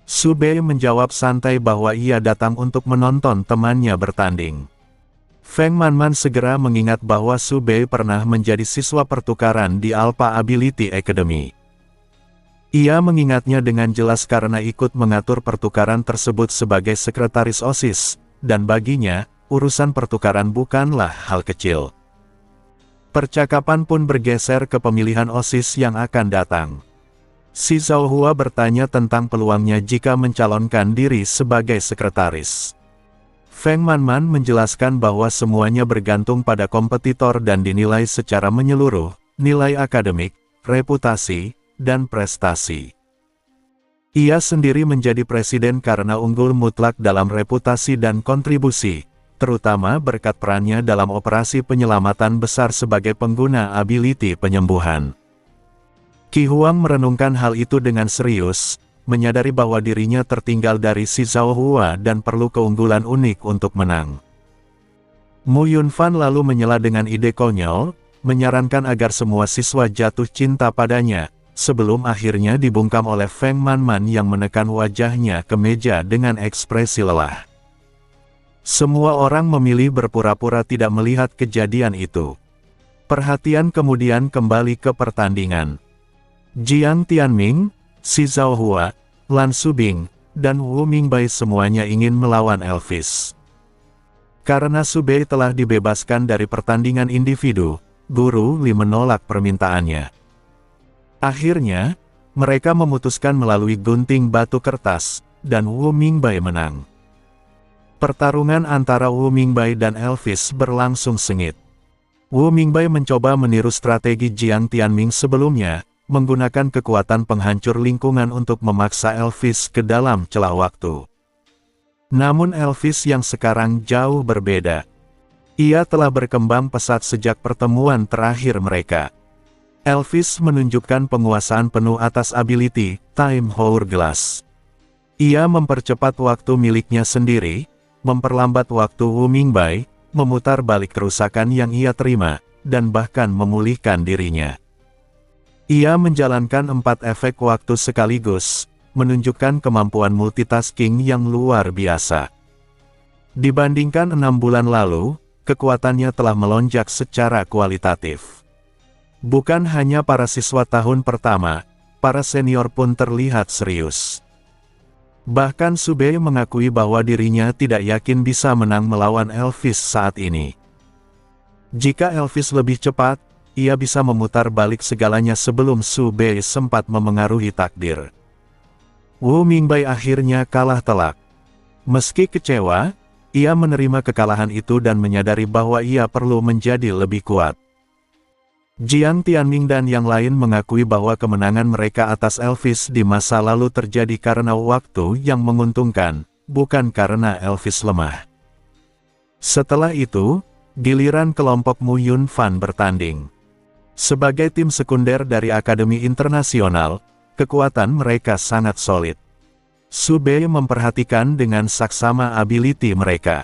Su Bei menjawab santai bahwa ia datang untuk menonton temannya bertanding. Feng Manman segera mengingat bahwa Su Bei pernah menjadi siswa pertukaran di Alpha Ability Academy. Ia mengingatnya dengan jelas karena ikut mengatur pertukaran tersebut sebagai sekretaris OSIS, dan baginya, urusan pertukaran bukanlah hal kecil. Percakapan pun bergeser ke pemilihan OSIS yang akan datang. Si Zhaohua bertanya tentang peluangnya jika mencalonkan diri sebagai sekretaris. Feng Manman menjelaskan bahwa semuanya bergantung pada kompetitor dan dinilai secara menyeluruh, nilai akademik, reputasi, dan prestasi. Ia sendiri menjadi presiden karena unggul mutlak dalam reputasi dan kontribusi, terutama berkat perannya dalam operasi penyelamatan besar sebagai pengguna ability penyembuhan. Qi Huang merenungkan hal itu dengan serius, menyadari bahwa dirinya tertinggal dari si Zhaohua dan perlu keunggulan unik untuk menang. Mu Yunfan lalu menyela dengan ide konyol, menyarankan agar semua siswa jatuh cinta padanya, sebelum akhirnya dibungkam oleh Feng Manman yang menekan wajahnya ke meja dengan ekspresi lelah. Semua orang memilih berpura-pura tidak melihat kejadian itu. Perhatian kemudian kembali ke pertandingan. Jiang Tianming, Si Zhaohua, Lan Subing, dan Wu Mingbai semuanya ingin melawan Elvis. Karena Subei telah dibebaskan dari pertandingan individu, Guru Li menolak permintaannya. Akhirnya, mereka memutuskan melalui gunting batu kertas, dan Wu Mingbai menang. Pertarungan antara Wu Mingbai dan Elvis berlangsung sengit. Wu Mingbai mencoba meniru strategi Jiang Tianming sebelumnya, menggunakan kekuatan penghancur lingkungan untuk memaksa Elvis ke dalam celah waktu. Namun Elvis yang sekarang jauh berbeda. Ia telah berkembang pesat sejak pertemuan terakhir mereka. Elvis menunjukkan penguasaan penuh atas ability Time Hourglass. Ia mempercepat waktu miliknya sendiri, memperlambat waktu Wu Mingbai, memutar balik kerusakan yang ia terima, dan bahkan memulihkan dirinya. Ia menjalankan 4 efek waktu sekaligus, menunjukkan kemampuan multitasking yang luar biasa. Dibandingkan 6 bulan lalu, kekuatannya telah melonjak secara kualitatif. Bukan hanya para siswa tahun pertama, para senior pun terlihat serius. Bahkan Subei mengakui bahwa dirinya tidak yakin bisa menang melawan Elvis saat ini. Jika Elvis lebih cepat, ia bisa memutar balik segalanya sebelum Subei sempat memengaruhi takdir. Wu Mingbai akhirnya kalah telak. Meski kecewa, ia menerima kekalahan itu dan menyadari bahwa ia perlu menjadi lebih kuat. Jiang Tianming dan yang lain mengakui bahwa kemenangan mereka atas Elvis di masa lalu terjadi karena waktu yang menguntungkan, bukan karena Elvis lemah. Setelah itu, giliran kelompok Mu Yunfan bertanding. Sebagai tim sekunder dari Akademi Internasional, kekuatan mereka sangat solid. Subei memperhatikan dengan saksama ability mereka.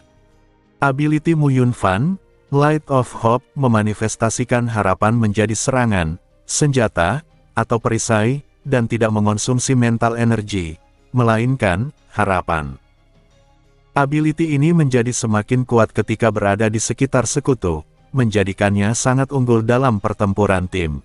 Ability Mu Yunfan, Light of Hope, memanifestasikan harapan menjadi serangan, senjata, atau perisai, dan tidak mengonsumsi mental energi, melainkan harapan. Ability ini menjadi semakin kuat ketika berada di sekitar sekutu, menjadikannya sangat unggul dalam pertempuran tim.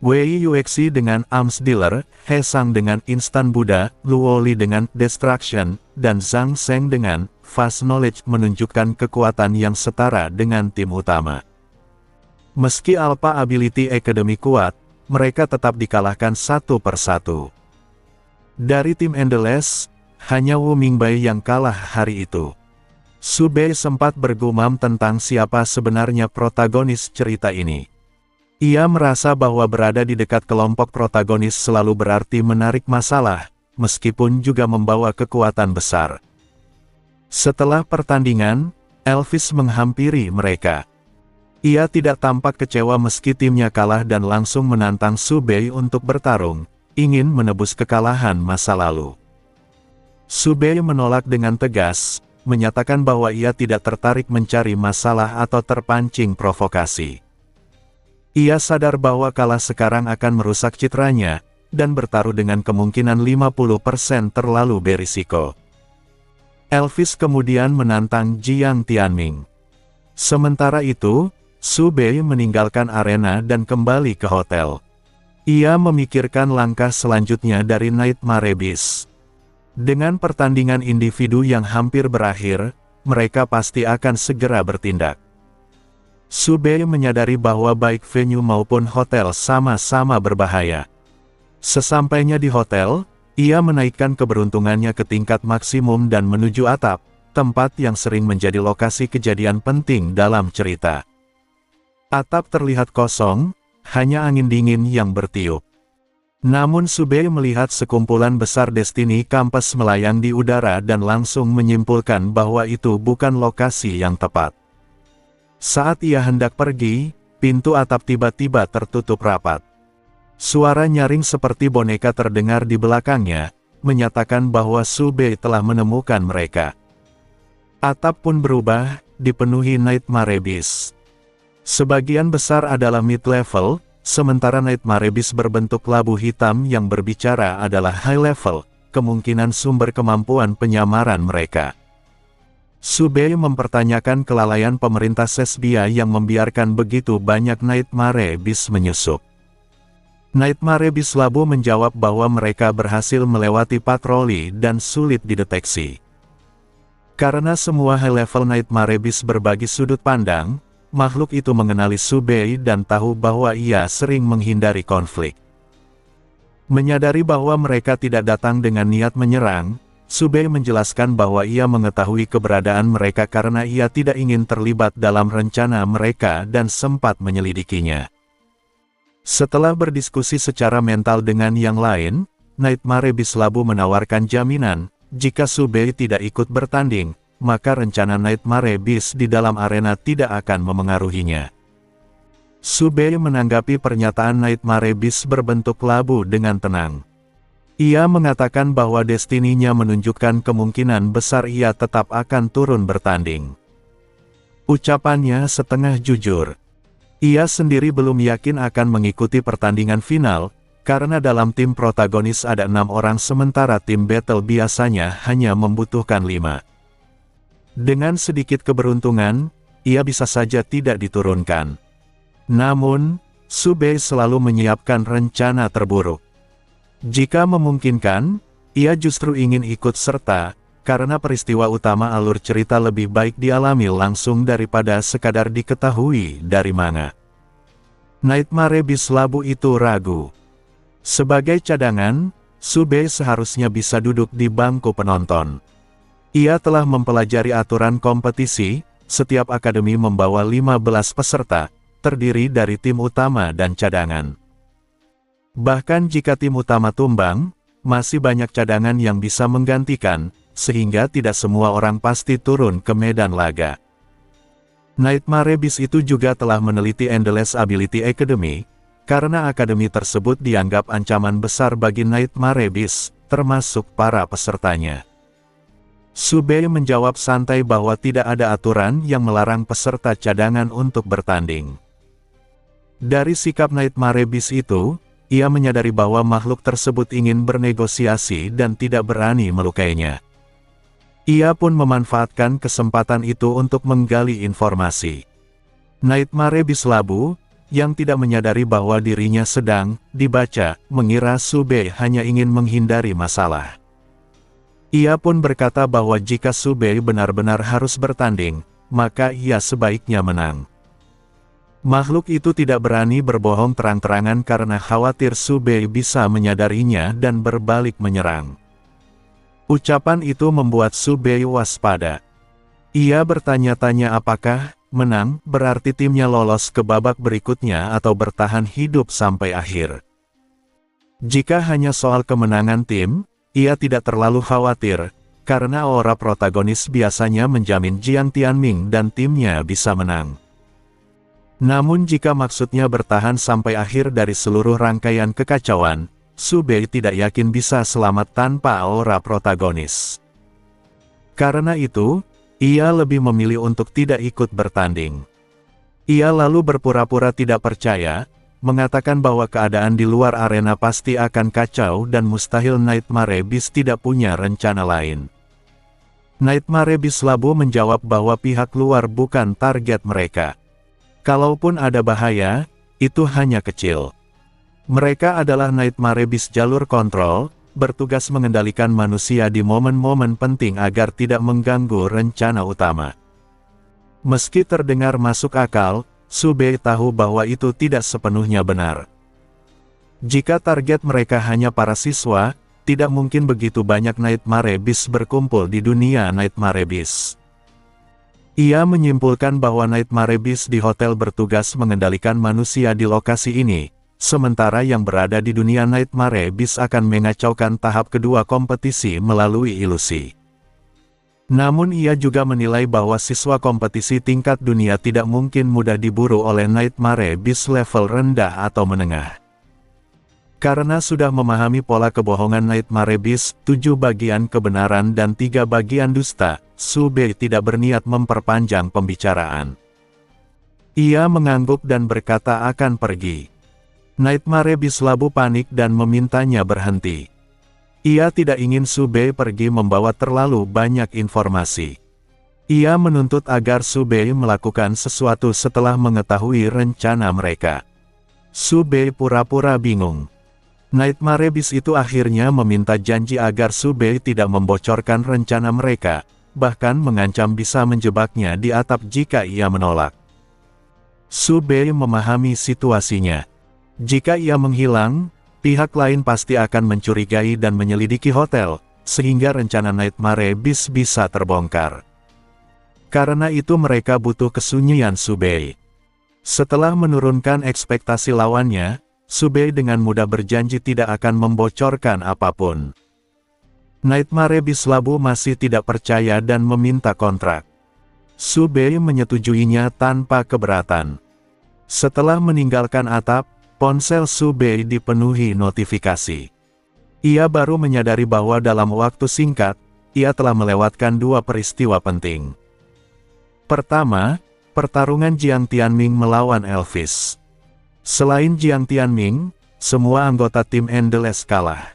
Wei Yuexi dengan Arms Dealer, He Sang dengan Instant Buddha, Luo Li dengan Destruction, dan Zhang Sheng dengan Fast Knowledge menunjukkan kekuatan yang setara dengan tim utama. Meski Alpha Ability Academy kuat, mereka tetap dikalahkan satu persatu. Dari tim Endless, hanya Wu Mingbai yang kalah hari itu. Subei sempat bergumam tentang siapa sebenarnya protagonis cerita ini. Ia merasa bahwa berada di dekat kelompok protagonis selalu berarti menarik masalah, meskipun juga membawa kekuatan besar. Setelah pertandingan, Elvis menghampiri mereka. Ia tidak tampak kecewa meski timnya kalah dan langsung menantang Subei untuk bertarung, ingin menebus kekalahan masa lalu. Subei menolak dengan tegas, menyatakan bahwa ia tidak tertarik mencari masalah atau terpancing provokasi. Ia sadar bahwa kalah sekarang akan merusak citranya, dan bertaruh dengan kemungkinan 50% terlalu berisiko. Elvis kemudian menantang Jiang Tianming. Sementara itu, Subei meninggalkan arena dan kembali ke hotel. Ia memikirkan langkah selanjutnya dari Nightmare Beast. Dengan pertandingan individu yang hampir berakhir, mereka pasti akan segera bertindak. Subei menyadari bahwa baik venue maupun hotel sama-sama berbahaya. Sesampainya di hotel, ia menaikkan keberuntungannya ke tingkat maksimum dan menuju atap, tempat yang sering menjadi lokasi kejadian penting dalam cerita. Atap terlihat kosong, hanya angin dingin yang bertiup. Namun Subei melihat sekumpulan besar Destiny Campus melayang di udara dan langsung menyimpulkan bahwa itu bukan lokasi yang tepat. Saat ia hendak pergi, pintu atap tiba-tiba tertutup rapat. Suara nyaring seperti boneka terdengar di belakangnya, menyatakan bahwa Subei telah menemukan mereka. Atap pun berubah, dipenuhi Nightmare Beast. Sebagian besar adalah mid-level, sementara Nightmare Beast berbentuk labu hitam yang berbicara adalah high-level, kemungkinan sumber kemampuan penyamaran mereka. Subei mempertanyakan kelalaian pemerintah Sesbia yang membiarkan begitu banyak Nightmare Beast menyusup. Nightmare Beast Labu menjawab bahwa mereka berhasil melewati patroli dan sulit dideteksi. Karena semua high-level Nightmare Beast berbagi sudut pandang, makhluk itu mengenali Subei dan tahu bahwa ia sering menghindari konflik. Menyadari bahwa mereka tidak datang dengan niat menyerang, Subei menjelaskan bahwa ia mengetahui keberadaan mereka karena ia tidak ingin terlibat dalam rencana mereka dan sempat menyelidikinya. Setelah berdiskusi secara mental dengan yang lain, Nightmare Beast Labu menawarkan jaminan, jika Subei tidak ikut bertanding, maka rencana Nightmare Beast di dalam arena tidak akan memengaruhinya. Subei menanggapi pernyataan Nightmare Beast berbentuk labu dengan tenang. Ia mengatakan bahwa destininya menunjukkan kemungkinan besar ia tetap akan turun bertanding. Ucapannya setengah jujur. Ia sendiri belum yakin akan mengikuti pertandingan final, karena dalam tim protagonis ada 6 orang sementara tim battle biasanya hanya membutuhkan 5. Dengan sedikit keberuntungan, ia bisa saja tidak diturunkan. Namun, Subei selalu menyiapkan rencana terburuk. Jika memungkinkan, ia justru ingin ikut serta, karena peristiwa utama alur cerita lebih baik dialami langsung daripada sekadar diketahui dari manga. Nightmare Beast Labu itu ragu. Sebagai cadangan, Subei seharusnya bisa duduk di bangku penonton. Ia telah mempelajari aturan kompetisi, setiap akademi membawa 15 peserta, terdiri dari tim utama dan cadangan. Bahkan jika tim utama tumbang, masih banyak cadangan yang bisa menggantikan, sehingga tidak semua orang pasti turun ke medan laga. Nightmare Beast itu juga telah meneliti Endless Ability Academy, karena akademi tersebut dianggap ancaman besar bagi Nightmare Beast, termasuk para pesertanya. Subei menjawab santai bahwa tidak ada aturan yang melarang peserta cadangan untuk bertanding. Dari sikap Nightmare Beast itu, ia menyadari bahwa makhluk tersebut ingin bernegosiasi dan tidak berani melukainya. Ia pun memanfaatkan kesempatan itu untuk menggali informasi. Nightmare Beast Labu, yang tidak menyadari bahwa dirinya sedang dibaca, mengira Subei hanya ingin menghindari masalah. Ia pun berkata bahwa jika Subei benar-benar harus bertanding, maka ia sebaiknya menang. Makhluk itu tidak berani berbohong terang-terangan karena khawatir Subei bisa menyadarinya dan berbalik menyerang. Ucapan itu membuat Subei waspada. Ia bertanya-tanya apakah menang berarti timnya lolos ke babak berikutnya atau bertahan hidup sampai akhir. Jika hanya soal kemenangan tim, ia tidak terlalu khawatir, karena aura protagonis biasanya menjamin Jiang Tianming dan timnya bisa menang. Namun jika maksudnya bertahan sampai akhir dari seluruh rangkaian kekacauan, Subei tidak yakin bisa selamat tanpa aura protagonis. Karena itu, ia lebih memilih untuk tidak ikut bertanding. Ia lalu berpura-pura tidak percaya, mengatakan bahwa keadaan di luar arena pasti akan kacau dan mustahil Nightmare Beast tidak punya rencana lain. Nightmare Beast Labu menjawab bahwa pihak luar bukan target mereka. Kalaupun ada bahaya, itu hanya kecil. Mereka adalah Nightmare Beast jalur kontrol, bertugas mengendalikan manusia di momen-momen penting agar tidak mengganggu rencana utama. Meski terdengar masuk akal, Subei tahu bahwa itu tidak sepenuhnya benar. Jika target mereka hanya para siswa, tidak mungkin begitu banyak Nightmare Beast berkumpul di dunia Nightmare Beast. Ia menyimpulkan bahwa Nightmare Beast di hotel bertugas mengendalikan manusia di lokasi ini, sementara yang berada di dunia Nightmare Beast akan mengacaukan tahap kedua kompetisi melalui ilusi. Namun ia juga menilai bahwa siswa kompetisi tingkat dunia tidak mungkin mudah diburu oleh Nightmare Beast level rendah atau menengah. Karena sudah memahami pola kebohongan Nightmare Beast, 7 bagian kebenaran dan 3 bagian dusta, Sube tidak berniat memperpanjang pembicaraan. Ia mengangguk dan berkata akan pergi. Nightmare Beast labu panik dan memintanya berhenti. Ia tidak ingin Sube pergi membawa terlalu banyak informasi. Ia menuntut agar Sube melakukan sesuatu setelah mengetahui rencana mereka. Sube pura-pura bingung. Nightmare Beast itu akhirnya meminta janji agar Sube tidak membocorkan rencana mereka, bahkan mengancam bisa menjebaknya di atap jika ia menolak. Sube memahami situasinya. Jika ia menghilang, pihak lain pasti akan mencurigai dan menyelidiki hotel, sehingga rencana Nightmare Beast bisa terbongkar. Karena itu mereka butuh kesunyian Sube. Setelah menurunkan ekspektasi lawannya, Sube dengan mudah berjanji tidak akan membocorkan apapun. Nightmare Beast labu masih tidak percaya dan meminta kontrak. Sube menyetujuinya tanpa keberatan. Setelah meninggalkan atap, ponsel Sube dipenuhi notifikasi. Ia baru menyadari bahwa dalam waktu singkat, ia telah melewatkan 2 peristiwa penting. Pertama, pertarungan Jiang Tianming melawan Elvis. Selain Jiang Tianming, semua anggota tim Endless kalah.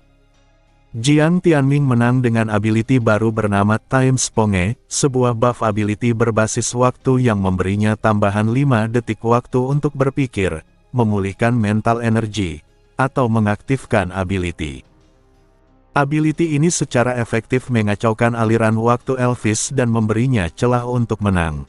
Jiang Tianming menang dengan ability baru bernama Time Sponge, sebuah buff ability berbasis waktu yang memberinya tambahan 5 detik waktu untuk berpikir, memulihkan mental energi, atau mengaktifkan ability. Ability ini secara efektif mengacaukan aliran waktu Elvis dan memberinya celah untuk menang.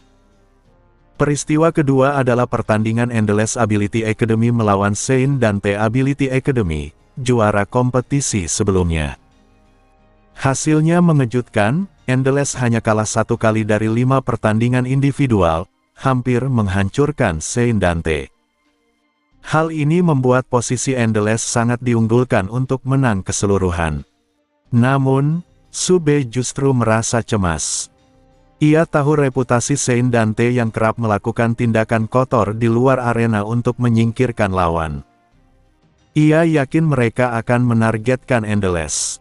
Peristiwa kedua adalah pertandingan Endless Ability Academy melawan Saint Dante Ability Academy, juara kompetisi sebelumnya. Hasilnya mengejutkan, Endless hanya kalah 1 kali dari 5 pertandingan individual, hampir menghancurkan Saint Dante. Hal ini membuat posisi Endless sangat diunggulkan untuk menang keseluruhan. Namun, Sube justru merasa cemas. Ia tahu reputasi Saint Dante yang kerap melakukan tindakan kotor di luar arena untuk menyingkirkan lawan. Ia yakin mereka akan menargetkan Endless.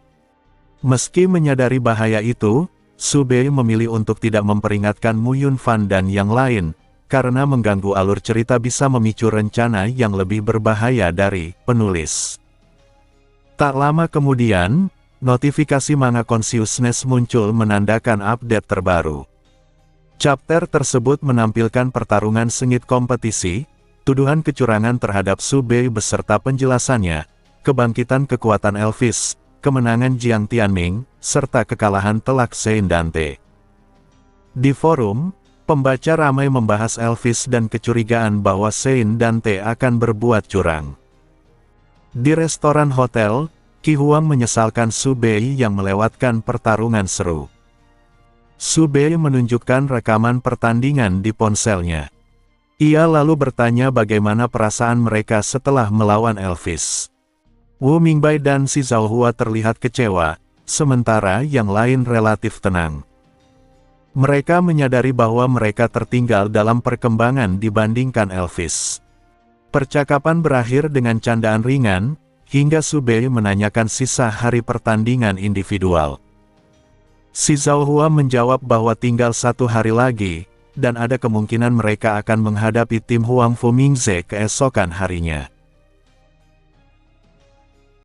Meski menyadari bahaya itu, Sube memilih untuk tidak memperingatkan Mu Yunfan dan yang lain, karena mengganggu alur cerita bisa memicu rencana yang lebih berbahaya dari penulis. Tak lama kemudian, notifikasi Manga Consciousness muncul menandakan update terbaru. Chapter tersebut menampilkan pertarungan sengit kompetisi, tuduhan kecurangan terhadap Sube beserta penjelasannya, kebangkitan kekuatan Elvis, kemenangan Jiang Tianming, serta kekalahan telak Saint Dante. Di forum, pembaca ramai membahas Elvis dan kecurigaan bahwa Saint Dante akan berbuat curang. Di restoran hotel, Qi Huang menyesalkan Sube yang melewatkan pertarungan seru. Sube menunjukkan rekaman pertandingan di ponselnya. Ia lalu bertanya bagaimana perasaan mereka setelah melawan Elvis. Wu Mingbai dan Xi Zhaohua terlihat kecewa, sementara yang lain relatif tenang. Mereka menyadari bahwa mereka tertinggal dalam perkembangan dibandingkan Elvis. Percakapan berakhir dengan candaan ringan, hingga Sube menanyakan sisa hari pertandingan individual. Xi Zhaohua menjawab bahwa tinggal 1 hari lagi, dan ada kemungkinan mereka akan menghadapi tim Huang Fumingze keesokan harinya.